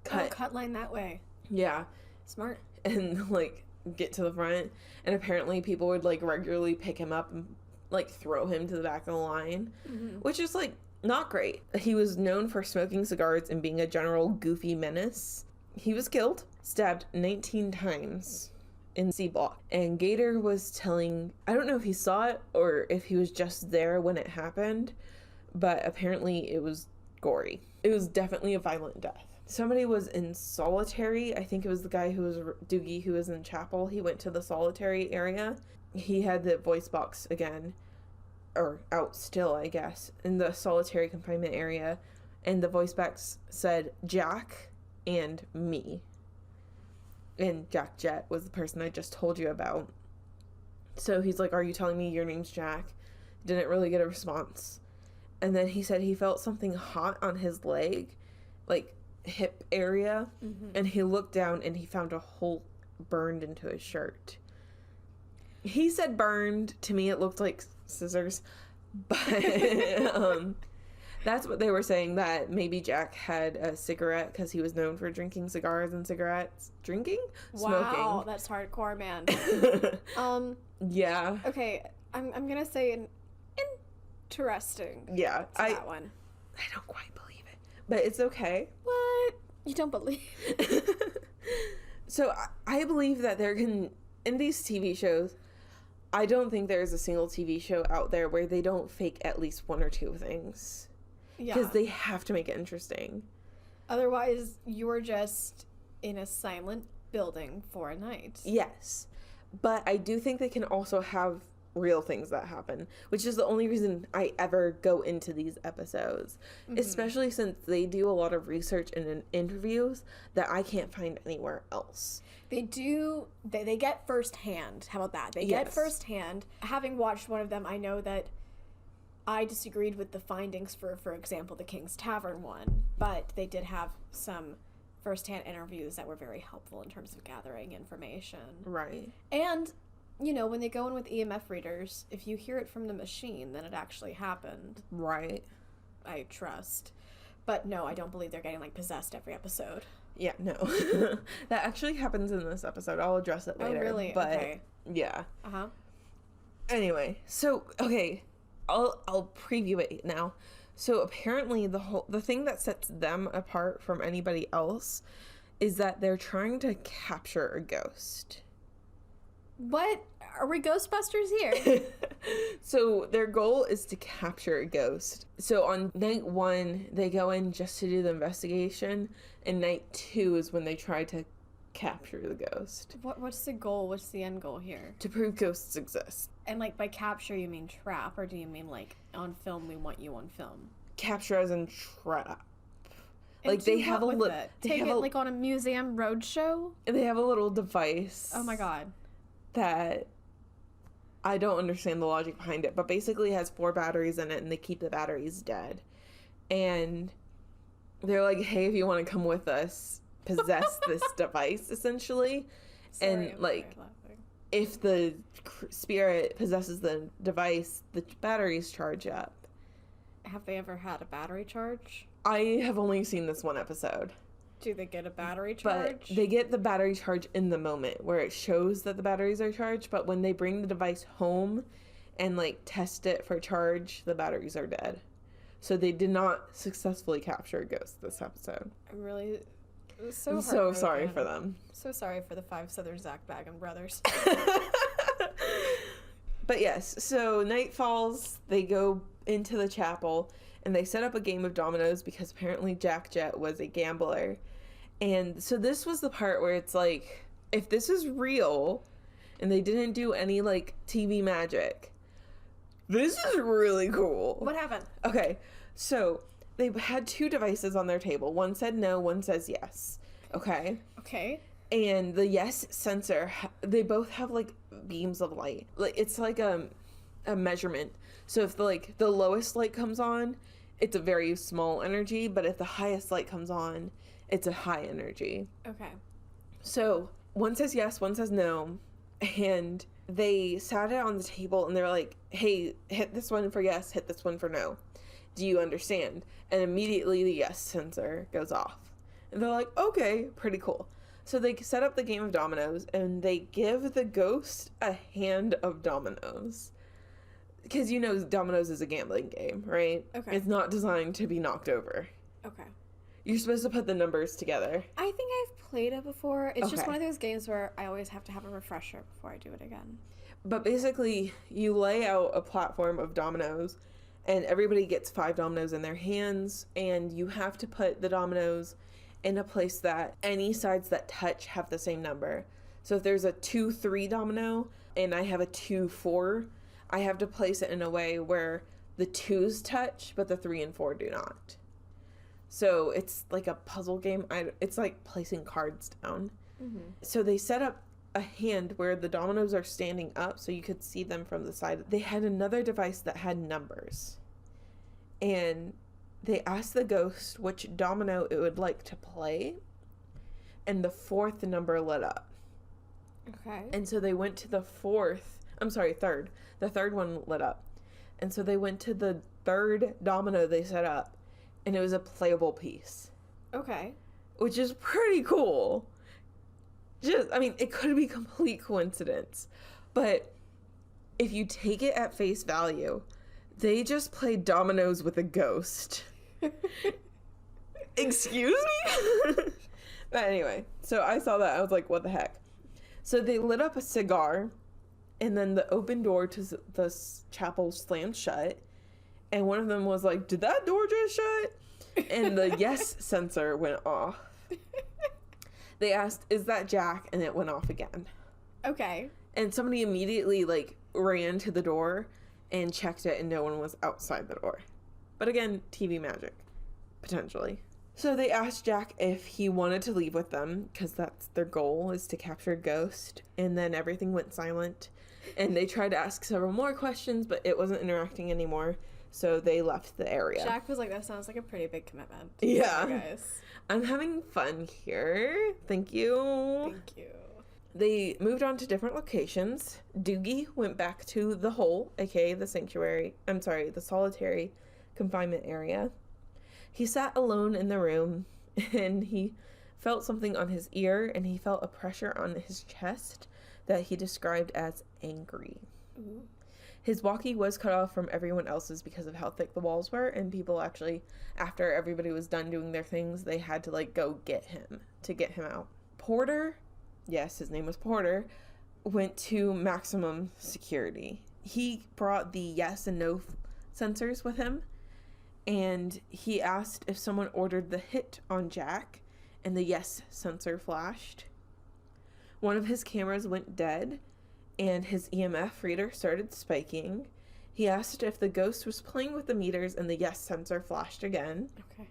cut line that way. Yeah. Smart. And like get to the front, and apparently people would like regularly pick him up and like throw him to the back of the line, which is like not great. He was known for smoking cigars and being a general goofy menace. He was killed, stabbed 19 times in C block, and Gator was telling, I don't know if he saw it or if he was just there when it happened, but apparently it was gory. It was definitely a violent death. Somebody was in solitary. I think it was the guy who was Doogie, who was in chapel. He went to the solitary area. He had the voice box again, or out still, I guess, in the solitary confinement area. And the voice box said Jack and me. And Jack Jet was the person I just told you about. So he's like, are you telling me your name's Jack? Didn't really get a response. And then he said he felt something hot on his leg, like hip area, and he looked down and he found a hole burned into his shirt. He said burned. To me it looked like scissors, but that's what they were saying, that maybe Jack had a cigarette because he was known for drinking cigars and cigarettes. Smoking. Wow, that's hardcore, man. Yeah. Okay, I'm gonna say an interesting. Yeah, that one. I don't quite believe it, but it's okay. What? You don't believe? So I believe that in these TV shows, I don't think there's a single TV show out there where they don't fake at least 1 or 2 things. Yeah. Because they have to make it interesting. Otherwise, you're just in a silent building for a night. Yes. But I do think they can also have real things that happen, which is the only reason I ever go into these episodes, especially since they do a lot of research and in interviews that I can't find anywhere else. They do, they get firsthand. How about that? They get firsthand. Having watched one of them, I know that I disagreed with the findings for example, the King's Tavern one, but they did have some firsthand interviews that were very helpful in terms of gathering information. Right. And you know, when they go in with EMF readers, if you hear it from the machine, then it actually happened. Right. I trust. But no, I don't believe they're getting, like, possessed every episode. Yeah, no. That actually happens in this episode. I'll address it later. Oh, really? But, okay. Yeah. Uh-huh. Anyway, so, okay. I'll preview it now. So, apparently, the thing that sets them apart from anybody else is that they're trying to capture a ghost. What? Are we Ghostbusters here? So their goal is to capture a ghost. So on night 1, they go in just to do the investigation, and night 2 is when they try to capture the ghost. What's the goal? What's the end goal here? To prove ghosts exist. And, like, by capture, you mean trap, or do you mean, like, on film, we want you on film? Capture as in trap. And like, they have a little... Take it, like, on a museum roadshow? They have a little device. Oh, my God. That I don't understand the logic behind it, but basically it has 4 batteries in it, and they keep the batteries dead. And they're like, hey, if you want to come with us, possess this device, essentially. Sorry, and, like, if the spirit possesses the device, the batteries charge up. Have they ever had a battery charge? I have only seen this one episode. Do they get a battery charge? But they get the battery charge in the moment where it shows that the batteries are charged, but when they bring the device home and, like, test it for charge, the batteries are dead. So they did not successfully capture a ghost this episode. I'm really So I'm so sorry for them. So sorry for the 5 Southern Zak-Bagans brothers. But yes, so night falls, they go into the chapel, and they set up a game of dominoes because apparently Jack Jet was a gambler. And so this was the part where it's like, if this is real, and they didn't do any, like, TV magic, this is really cool. What happened? Okay, so they had 2 devices on their table. One said no, one says yes. Okay? Okay. And the yes sensor, they both have, like, beams of light. Like, it's like a measurement. So if the lowest light comes on, it's a very small energy, but if the highest light comes on, it's a high energy. Okay. So one says yes, one says no, and they sat it on the table and they're like, hey, hit this one for yes, hit this one for no. Do you understand? And immediately the yes sensor goes off. And they're like, okay, pretty cool. So they set up the game of dominoes and they give the ghost a hand of dominoes. Because you know dominoes is a gambling game, right? Okay. It's not designed to be knocked over. Okay. You're supposed to put the numbers together. I think I've played it before. It's just Okay. one of those games where I always have to have a refresher before I do it again. But basically, you lay out a platform of dominoes, and everybody gets 5 dominoes in their hands, and you have to put the dominoes in a place that any sides that touch have the same number. So if there's a 2-3 domino, and I have a 2-4, I have to place it in a way where the 2s touch, but the 3 and 4 do not. So it's like a puzzle game. It's like placing cards down. Mm-hmm. So they set up a hand where the dominoes are standing up so you could see them from the side. They had another device that had numbers. And they asked the ghost which domino it would like to play. And the 4th number lit up. Okay. And so they went to the 3rd. The 3rd one lit up. And so they went to the 3rd domino they set up. And it was a playable piece. Okay. Which is pretty cool. It could be complete coincidence. But if you take it at face value, they just played dominoes with a ghost. Excuse me? But anyway, so I saw that. I was like, what the heck? So they lit up a cigar, and then the open door to the chapel slammed shut. And one of them was like, did that door just shut? And the yes sensor went off. They asked, is that Jack? And it went off again. Okay. And somebody immediately, ran to the door and checked it, and no one was outside the door. But again, TV magic. Potentially. So they asked Jack if he wanted to leave with them, because that's their goal, is to capture a ghost. And then everything went silent. And they tried to ask several more questions, but it wasn't interacting anymore. So they left the area. Jack was like, that sounds like a pretty big commitment. Yeah. Sorry, guys. I'm having fun here. Thank you. Thank you. They moved on to different locations. Doogie went back to the hole, aka the the solitary confinement area. He sat alone in the room, and he felt something on his ear, and he felt a pressure on his chest that he described as angry. Ooh. His walkie was cut off from everyone else's because of how thick the walls were, and people actually, after everybody was done doing their things, they had to go get him to get him out. Porter, yes, his name was Porter, went to maximum security. He brought the yes and no sensors with him, and he asked if someone ordered the hit on Jack, and the yes sensor flashed. One of his cameras went dead, and his EMF reader started spiking. He asked if the ghost was playing with the meters, and the yes sensor flashed again. Okay.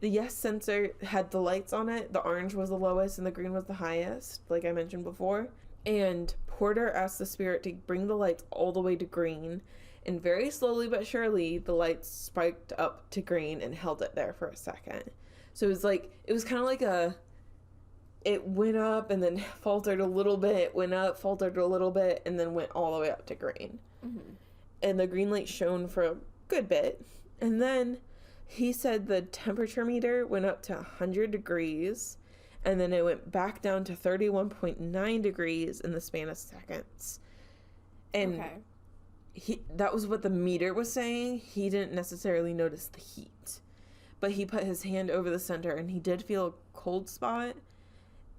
The yes sensor had the lights on it. The orange was the lowest and the green was the highest, like I mentioned before. And Porter asked the spirit to bring the lights all the way to green, and very slowly but surely the lights spiked up to green and held it there for a second. So it was kind of like it went up and then faltered a little bit, went up, faltered a little bit, and then went all the way up to green. Mm-hmm. And the green light shone for a good bit. And then he said the temperature meter went up to 100 degrees, and then it went back down to 31.9 degrees in the span of seconds. And that was what the meter was saying. He didn't necessarily notice the heat. but he put his hand over the center and he did feel a cold spot,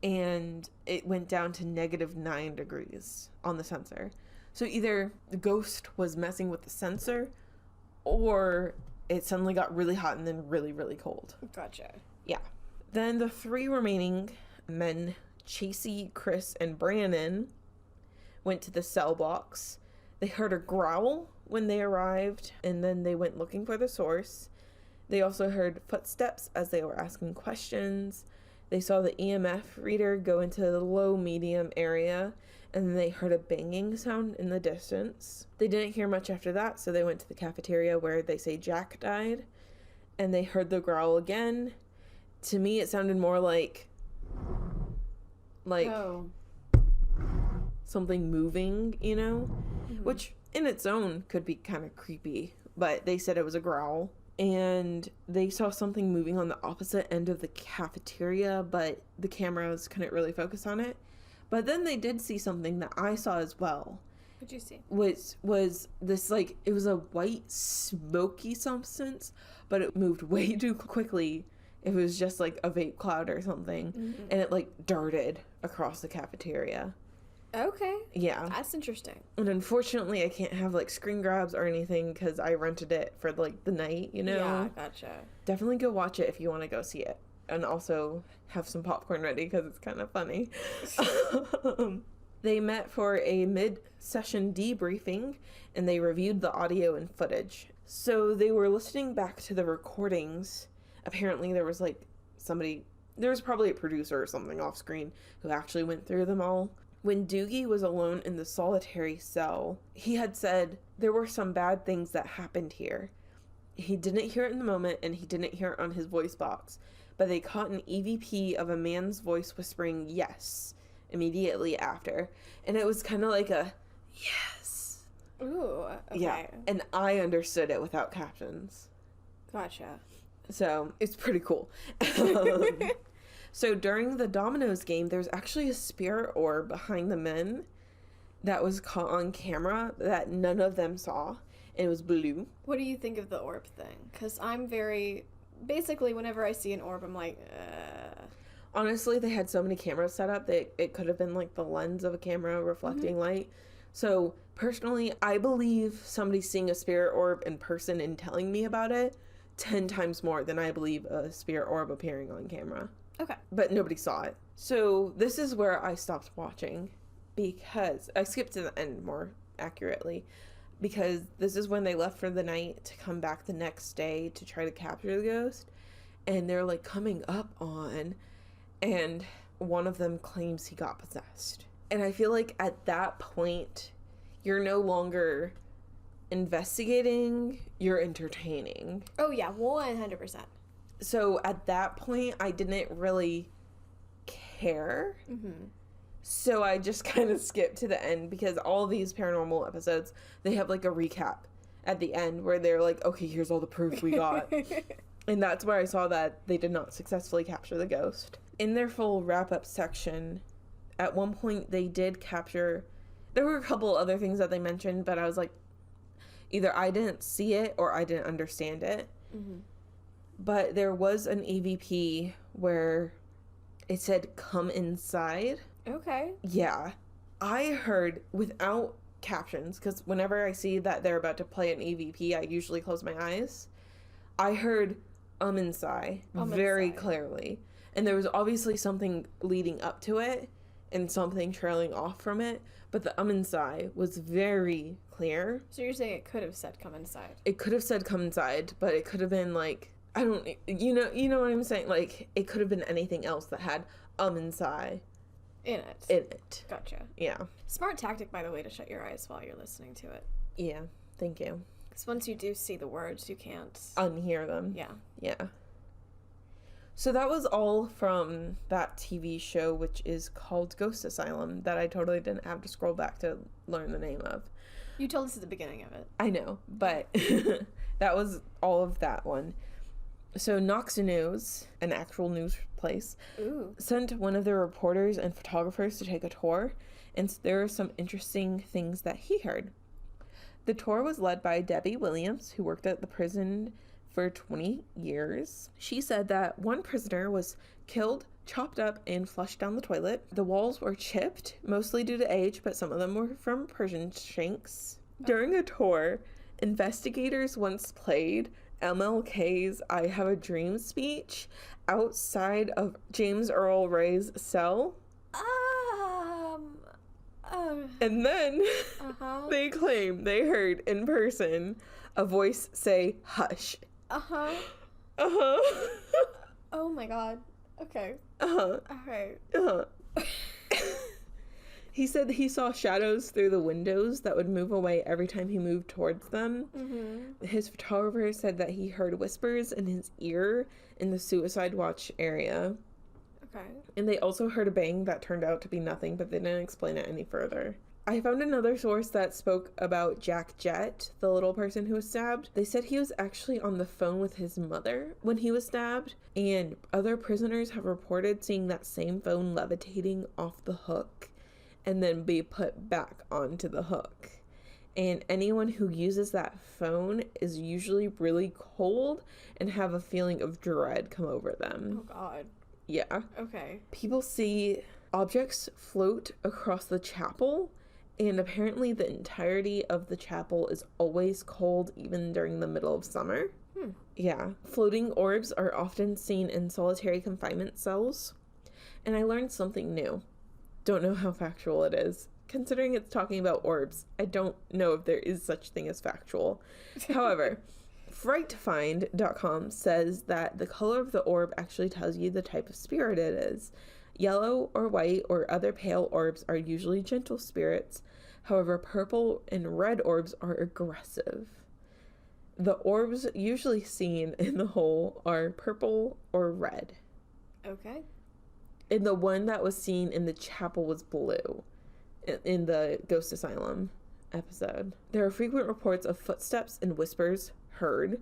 and it went down to -9 degrees on the sensor. So either the ghost was messing with the sensor, or it suddenly got really hot and then really, really cold. Gotcha. Yeah. Then the 3 remaining men, Chasey, Chris, and Brannon, went to the cell blocks. They heard a growl when they arrived, and then they went looking for the source. They also heard footsteps as they were asking questions. They saw the EMF reader go into the low-medium area, and then they heard a banging sound in the distance. They didn't hear much after that, so they went to the cafeteria where they say Jack died, and they heard the growl again. To me, it sounded more like Oh. something moving, you know? Mm-hmm. Which in its own could be kind of creepy, but they said it was a growl. And they saw something moving on the opposite end of the cafeteria, but the cameras couldn't really focus on it. But then they did see something that I saw as well. What'd you see? Was this, like, it was a white smoky substance, but it moved way too quickly. It was just like a vape cloud or something, and it like darted across the cafeteria. Okay. Yeah. That's interesting. And unfortunately, I can't have like screen grabs or anything because I rented it for like the night, you know? Yeah, gotcha. Definitely go watch it if you want to go see it. And also have some popcorn ready because it's kind of funny. They met for a mid-session debriefing and they reviewed the audio and footage. So they were listening back to the recordings. Apparently there was like there was probably a producer or something off screen who actually went through them all. When Doogie was alone in the solitary cell, he had said there were some bad things that happened here. He didn't hear it in the moment, and he didn't hear it on his voice box, but they caught an EVP of a man's voice whispering yes immediately after, and it was kind of like a yes. Ooh, okay. Yeah, and I understood it without captions. Gotcha. So it's pretty cool. So during the dominoes game, there's actually a spirit orb behind the men that was caught on camera that none of them saw. And it was blue. What do you think of the orb thing? Because I'm basically, whenever I see an orb, I'm like, Honestly, they had so many cameras set up that it could have been like the lens of a camera reflecting light. So personally, I believe somebody seeing a spirit orb in person and telling me about it 10 times more than I believe a spirit orb appearing on camera. Okay. But nobody saw it. So this is where I stopped watching because I skipped to the end more accurately, because this is when they left for the night to come back the next day to try to capture the ghost, and they're like coming up on, and one of them claims he got possessed. And I feel like at that point you're no longer investigating, you're entertaining. Oh yeah, 100%. So at that point, I didn't really care. So I just kind of skipped to the end, because all these paranormal episodes, they have like a recap at the end where they're like, okay, here's all the proof we got. And that's where I saw that they did not successfully capture the ghost. In their full wrap-up section, at one point they did capture, there were a couple other things that they mentioned, but I was like, either I didn't see it or I didn't understand it. But there was an EVP where it said, come inside. Okay. Yeah. I heard without captions, because whenever I see that they're about to play an EVP, I usually close my eyes. I heard inside very clearly. And there was obviously something leading up to it and something trailing off from it. But the inside was very clear. So you're saying it could have said come inside? It could have said come inside, but it could have been like, I don't, you know what I'm saying? Like, it could have been anything else that had inside in it. Gotcha. Yeah. Smart tactic, by the way, to shut your eyes while you're listening to it. Yeah. Thank you. Because once you do see the words, you can't unhear them. Yeah. Yeah. So that was all from that TV show, which is called Ghost Asylum, that I totally didn't have to scroll back to learn the name of. You told us at the beginning of it. I know, but that was all of that one. So Knox News, an actual news place, sent one of their reporters and photographers to take a tour, and there are some interesting things that he heard. The tour was led by Debbie Williams, who worked at the prison for 20 years. She said that one prisoner was killed, chopped up, and flushed down the toilet. The walls were chipped, mostly due to age, but some of them were from Persian shanks. During a tour, investigators once played MLK's I Have a Dream speech outside of James Earl Ray's cell. And then they claim they heard in person a voice say, "Hush." Oh my god. Okay. Alright. He said that he saw shadows through the windows that would move away every time he moved towards them. His photographer said that he heard whispers in his ear in the suicide watch area. Okay. And they also heard a bang that turned out to be nothing, but they didn't explain it any further. I found another source that spoke about Jack Jett, the little person who was stabbed. They said he was actually on the phone with his mother when he was stabbed, and other prisoners have reported seeing that same phone levitating off the hook and then be put back onto the hook. And anyone who uses that phone is usually really cold and have a feeling of dread come over them. Oh god. Yeah. Okay. People see objects float across the chapel, and apparently the entirety of the chapel is always cold, even during the middle of summer. Yeah. Floating orbs are often seen in solitary confinement cells. And I learned something new. Don't know how factual it is. Considering it's talking about orbs, I don't know if there is such thing as factual. However, frightfind.com says that the color of the orb actually tells you the type of spirit it is. Yellow or white or other pale orbs are usually gentle spirits. However, purple and red orbs are aggressive. The orbs usually seen in the hole are purple or red. Okay. And the one that was seen in the chapel was blue in the Ghost Asylum episode. There are frequent reports of footsteps and whispers heard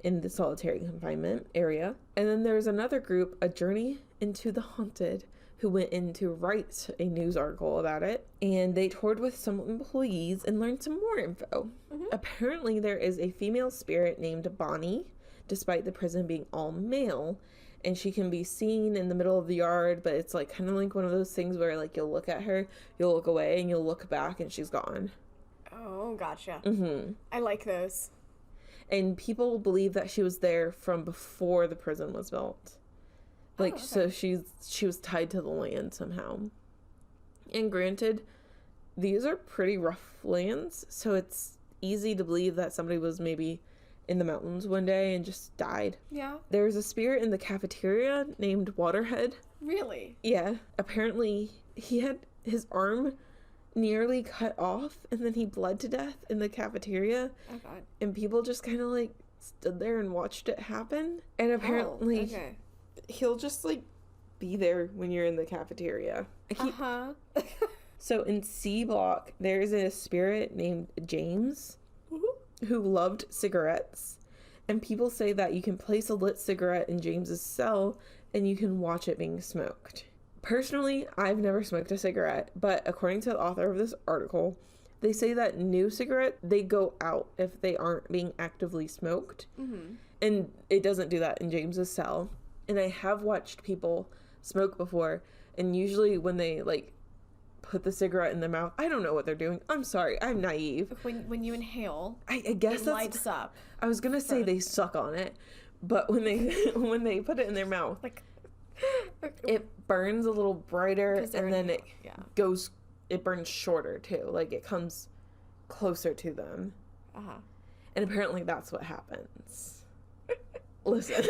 in the solitary confinement area. And then there's another group, A Journey into the Haunted, who went in to write a news article about it. And they toured with some employees and learned some more info. Apparently there is a female spirit named Bonnie, despite the prison being all male. And she can be seen in the middle of the yard, but it's like kind of like one of those things where like you'll look at her, you'll look away, and you'll look back and she's gone. Oh, gotcha. I like those. And people believe that she was there from before the prison was built. Like, so she was tied to the land somehow. And granted, these are pretty rough lands, so it's easy to believe that somebody was maybe in the mountains one day and just died. Yeah. There's a spirit in the cafeteria named Waterhead. Really? Yeah. Apparently, he had his arm nearly cut off and then he bled to death in the cafeteria. Oh, God. And people just kind of like stood there and watched it happen. And apparently, he'll just like be there when you're in the cafeteria. So in C block, there's a spirit named James who loved cigarettes, and people say that you can place a lit cigarette in James's cell and you can watch it being smoked. Personally, I've never smoked a cigarette, but according to the author of this article, they say that new cigarettes, they go out if they aren't being actively smoked, and it doesn't do that in James's cell. And I have watched people smoke before, and usually when they like put the cigarette in their mouth, I don't know what they're doing. I'm sorry, I'm naive. When you inhale, I guess it that's, lights up. I was gonna say they suck on it, but when they put it in their mouth, Like, it burns a little brighter, and then it goes. it burns shorter too. Like it comes closer to them, and apparently that's what happens. Listen.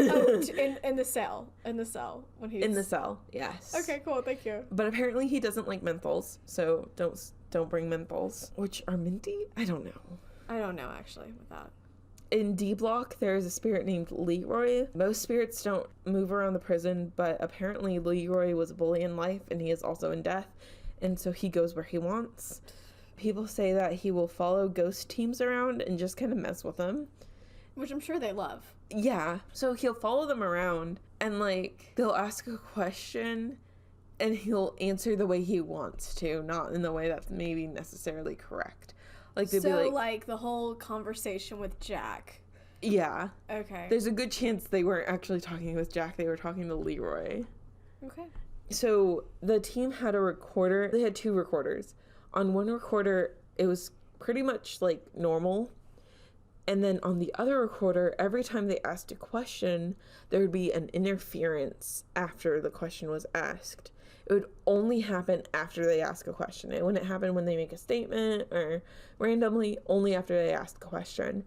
In the cell when he's in the cell, yes. Okay, cool, thank you. But apparently he doesn't like menthols, so don't bring menthols, which are minty. I don't know Actually with that. In D block, there is a spirit named Leroy. Most spirits don't move around the prison, but apparently Leroy was a bully in life, and he is also in death, and so he goes where he wants. People say that he will follow ghost teams around and just kind of mess with them, which I'm sure they love. Yeah, so he'll follow them around, and like they'll ask a question and he'll answer the way he wants to, not in the way that's maybe necessarily correct. Like they'll be like the whole conversation with Jack, Yeah. Okay. There's a good chance they weren't actually talking with Jack. They were talking to Leroy. Okay. So the team had a recorder. They had 2 recorders. On one recorder, it was pretty much like normal. And then on the other recorder, every time they asked a question, there would be an interference after the question was asked. It would only happen after they ask a question. It wouldn't happen when they make a statement or randomly, only after they ask a question.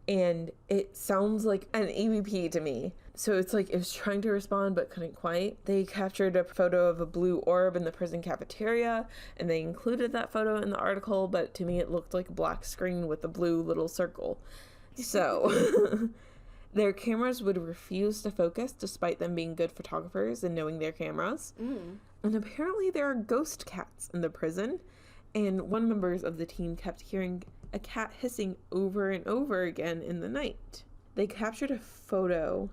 And it sounds like an EVP to me. So it's like it was trying to respond but couldn't quite. They captured a photo of a blue orb in the prison cafeteria, and they included that photo in the article, but to me it looked like a black screen with a blue little circle. So their cameras would refuse to focus despite them being good photographers and knowing their cameras. And apparently there are ghost cats in the prison, and one member of the team kept hearing a cat hissing over and over again in the night. They captured a photo,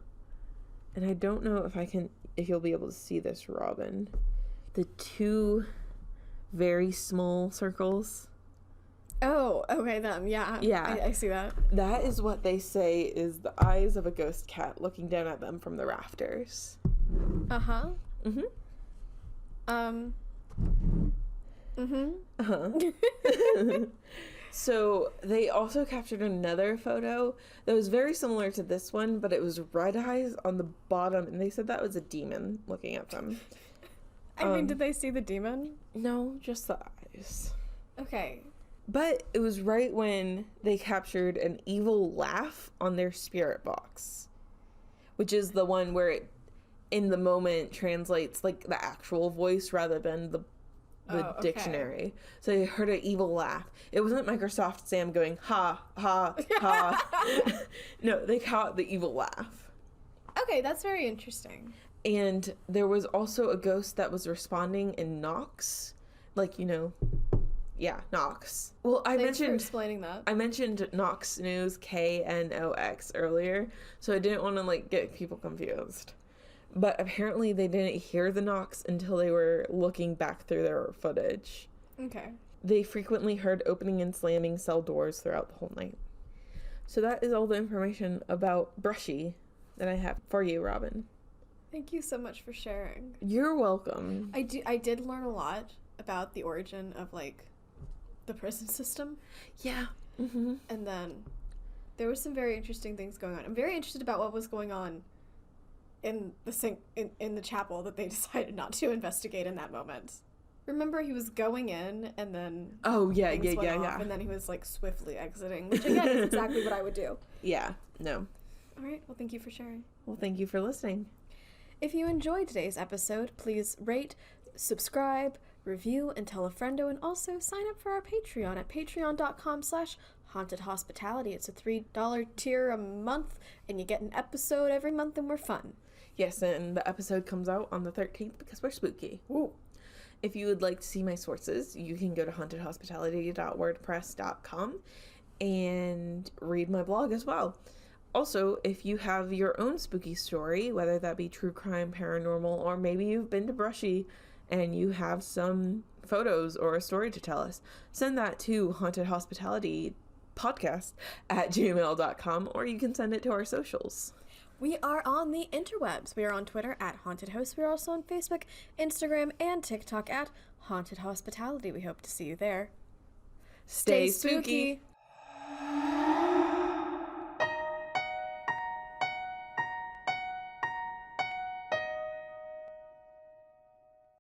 and I don't know if you'll be able to see this, Robin. The 2 very small circles. Oh, okay, them. Yeah. Yeah. I see that. That is what they say is the eyes of a ghost cat looking down at them from the rafters. Uh-huh. Mm-hmm. So they also captured another photo that was very similar to this one, but it was red eyes on the bottom, and they said that was a demon looking at them. I mean, did they see the demon? No, just the eyes. Okay. But it was right when they captured an evil laugh on their spirit box, which is the one where it, in the moment, translates like the actual voice rather than the dictionary. So they heard an evil laugh. It wasn't Microsoft Sam going, ha, ha, ha. No, they caught the evil laugh. Okay, that's very interesting. And there was also a ghost that was responding in Knox. Like, yeah, Knox. Well, Thanks for explaining that. I mentioned Knox News, Knox, earlier, so I didn't want to, get people confused. But apparently they didn't hear the knocks until they were looking back through their footage. Okay. They frequently heard opening and slamming cell doors throughout the whole night. So that is all the information about Brushy that I have for you, Robin. Thank you so much for sharing. You're welcome. I did learn a lot about the origin of, the prison system. Yeah. Mm-hmm. And then there were some very interesting things going on. I'm very interested about what was going on in the chapel that they decided not to investigate in that moment. Remember, he was going in and then yeah, and then he was swiftly exiting, which again is exactly what I would do. Yeah. No. All right. Well, thank you for sharing. Well, thank you for listening. If you enjoyed today's episode, please rate, subscribe, review, and tell a friendo, and also sign up for our Patreon at patreon.com/hauntedhospitality. It's a $3 tier a month, and you get an episode every month, and we're fun. Yes, and the episode comes out on the 13th because we're spooky. Ooh. If you would like to see my sources, you can go to hauntedhospitality.wordpress.com and read my blog as well. Also, if you have your own spooky story, whether that be true crime, paranormal, or maybe you've been to Brushy and you have some photos or a story to tell us, send that to hauntedhospitalitypodcast@gmail.com, or you can send it to our socials. We are on the interwebs. We are on Twitter at Haunted Host. We are also on Facebook, Instagram, and TikTok at Haunted Hospitality. We hope to see you there. Stay spooky.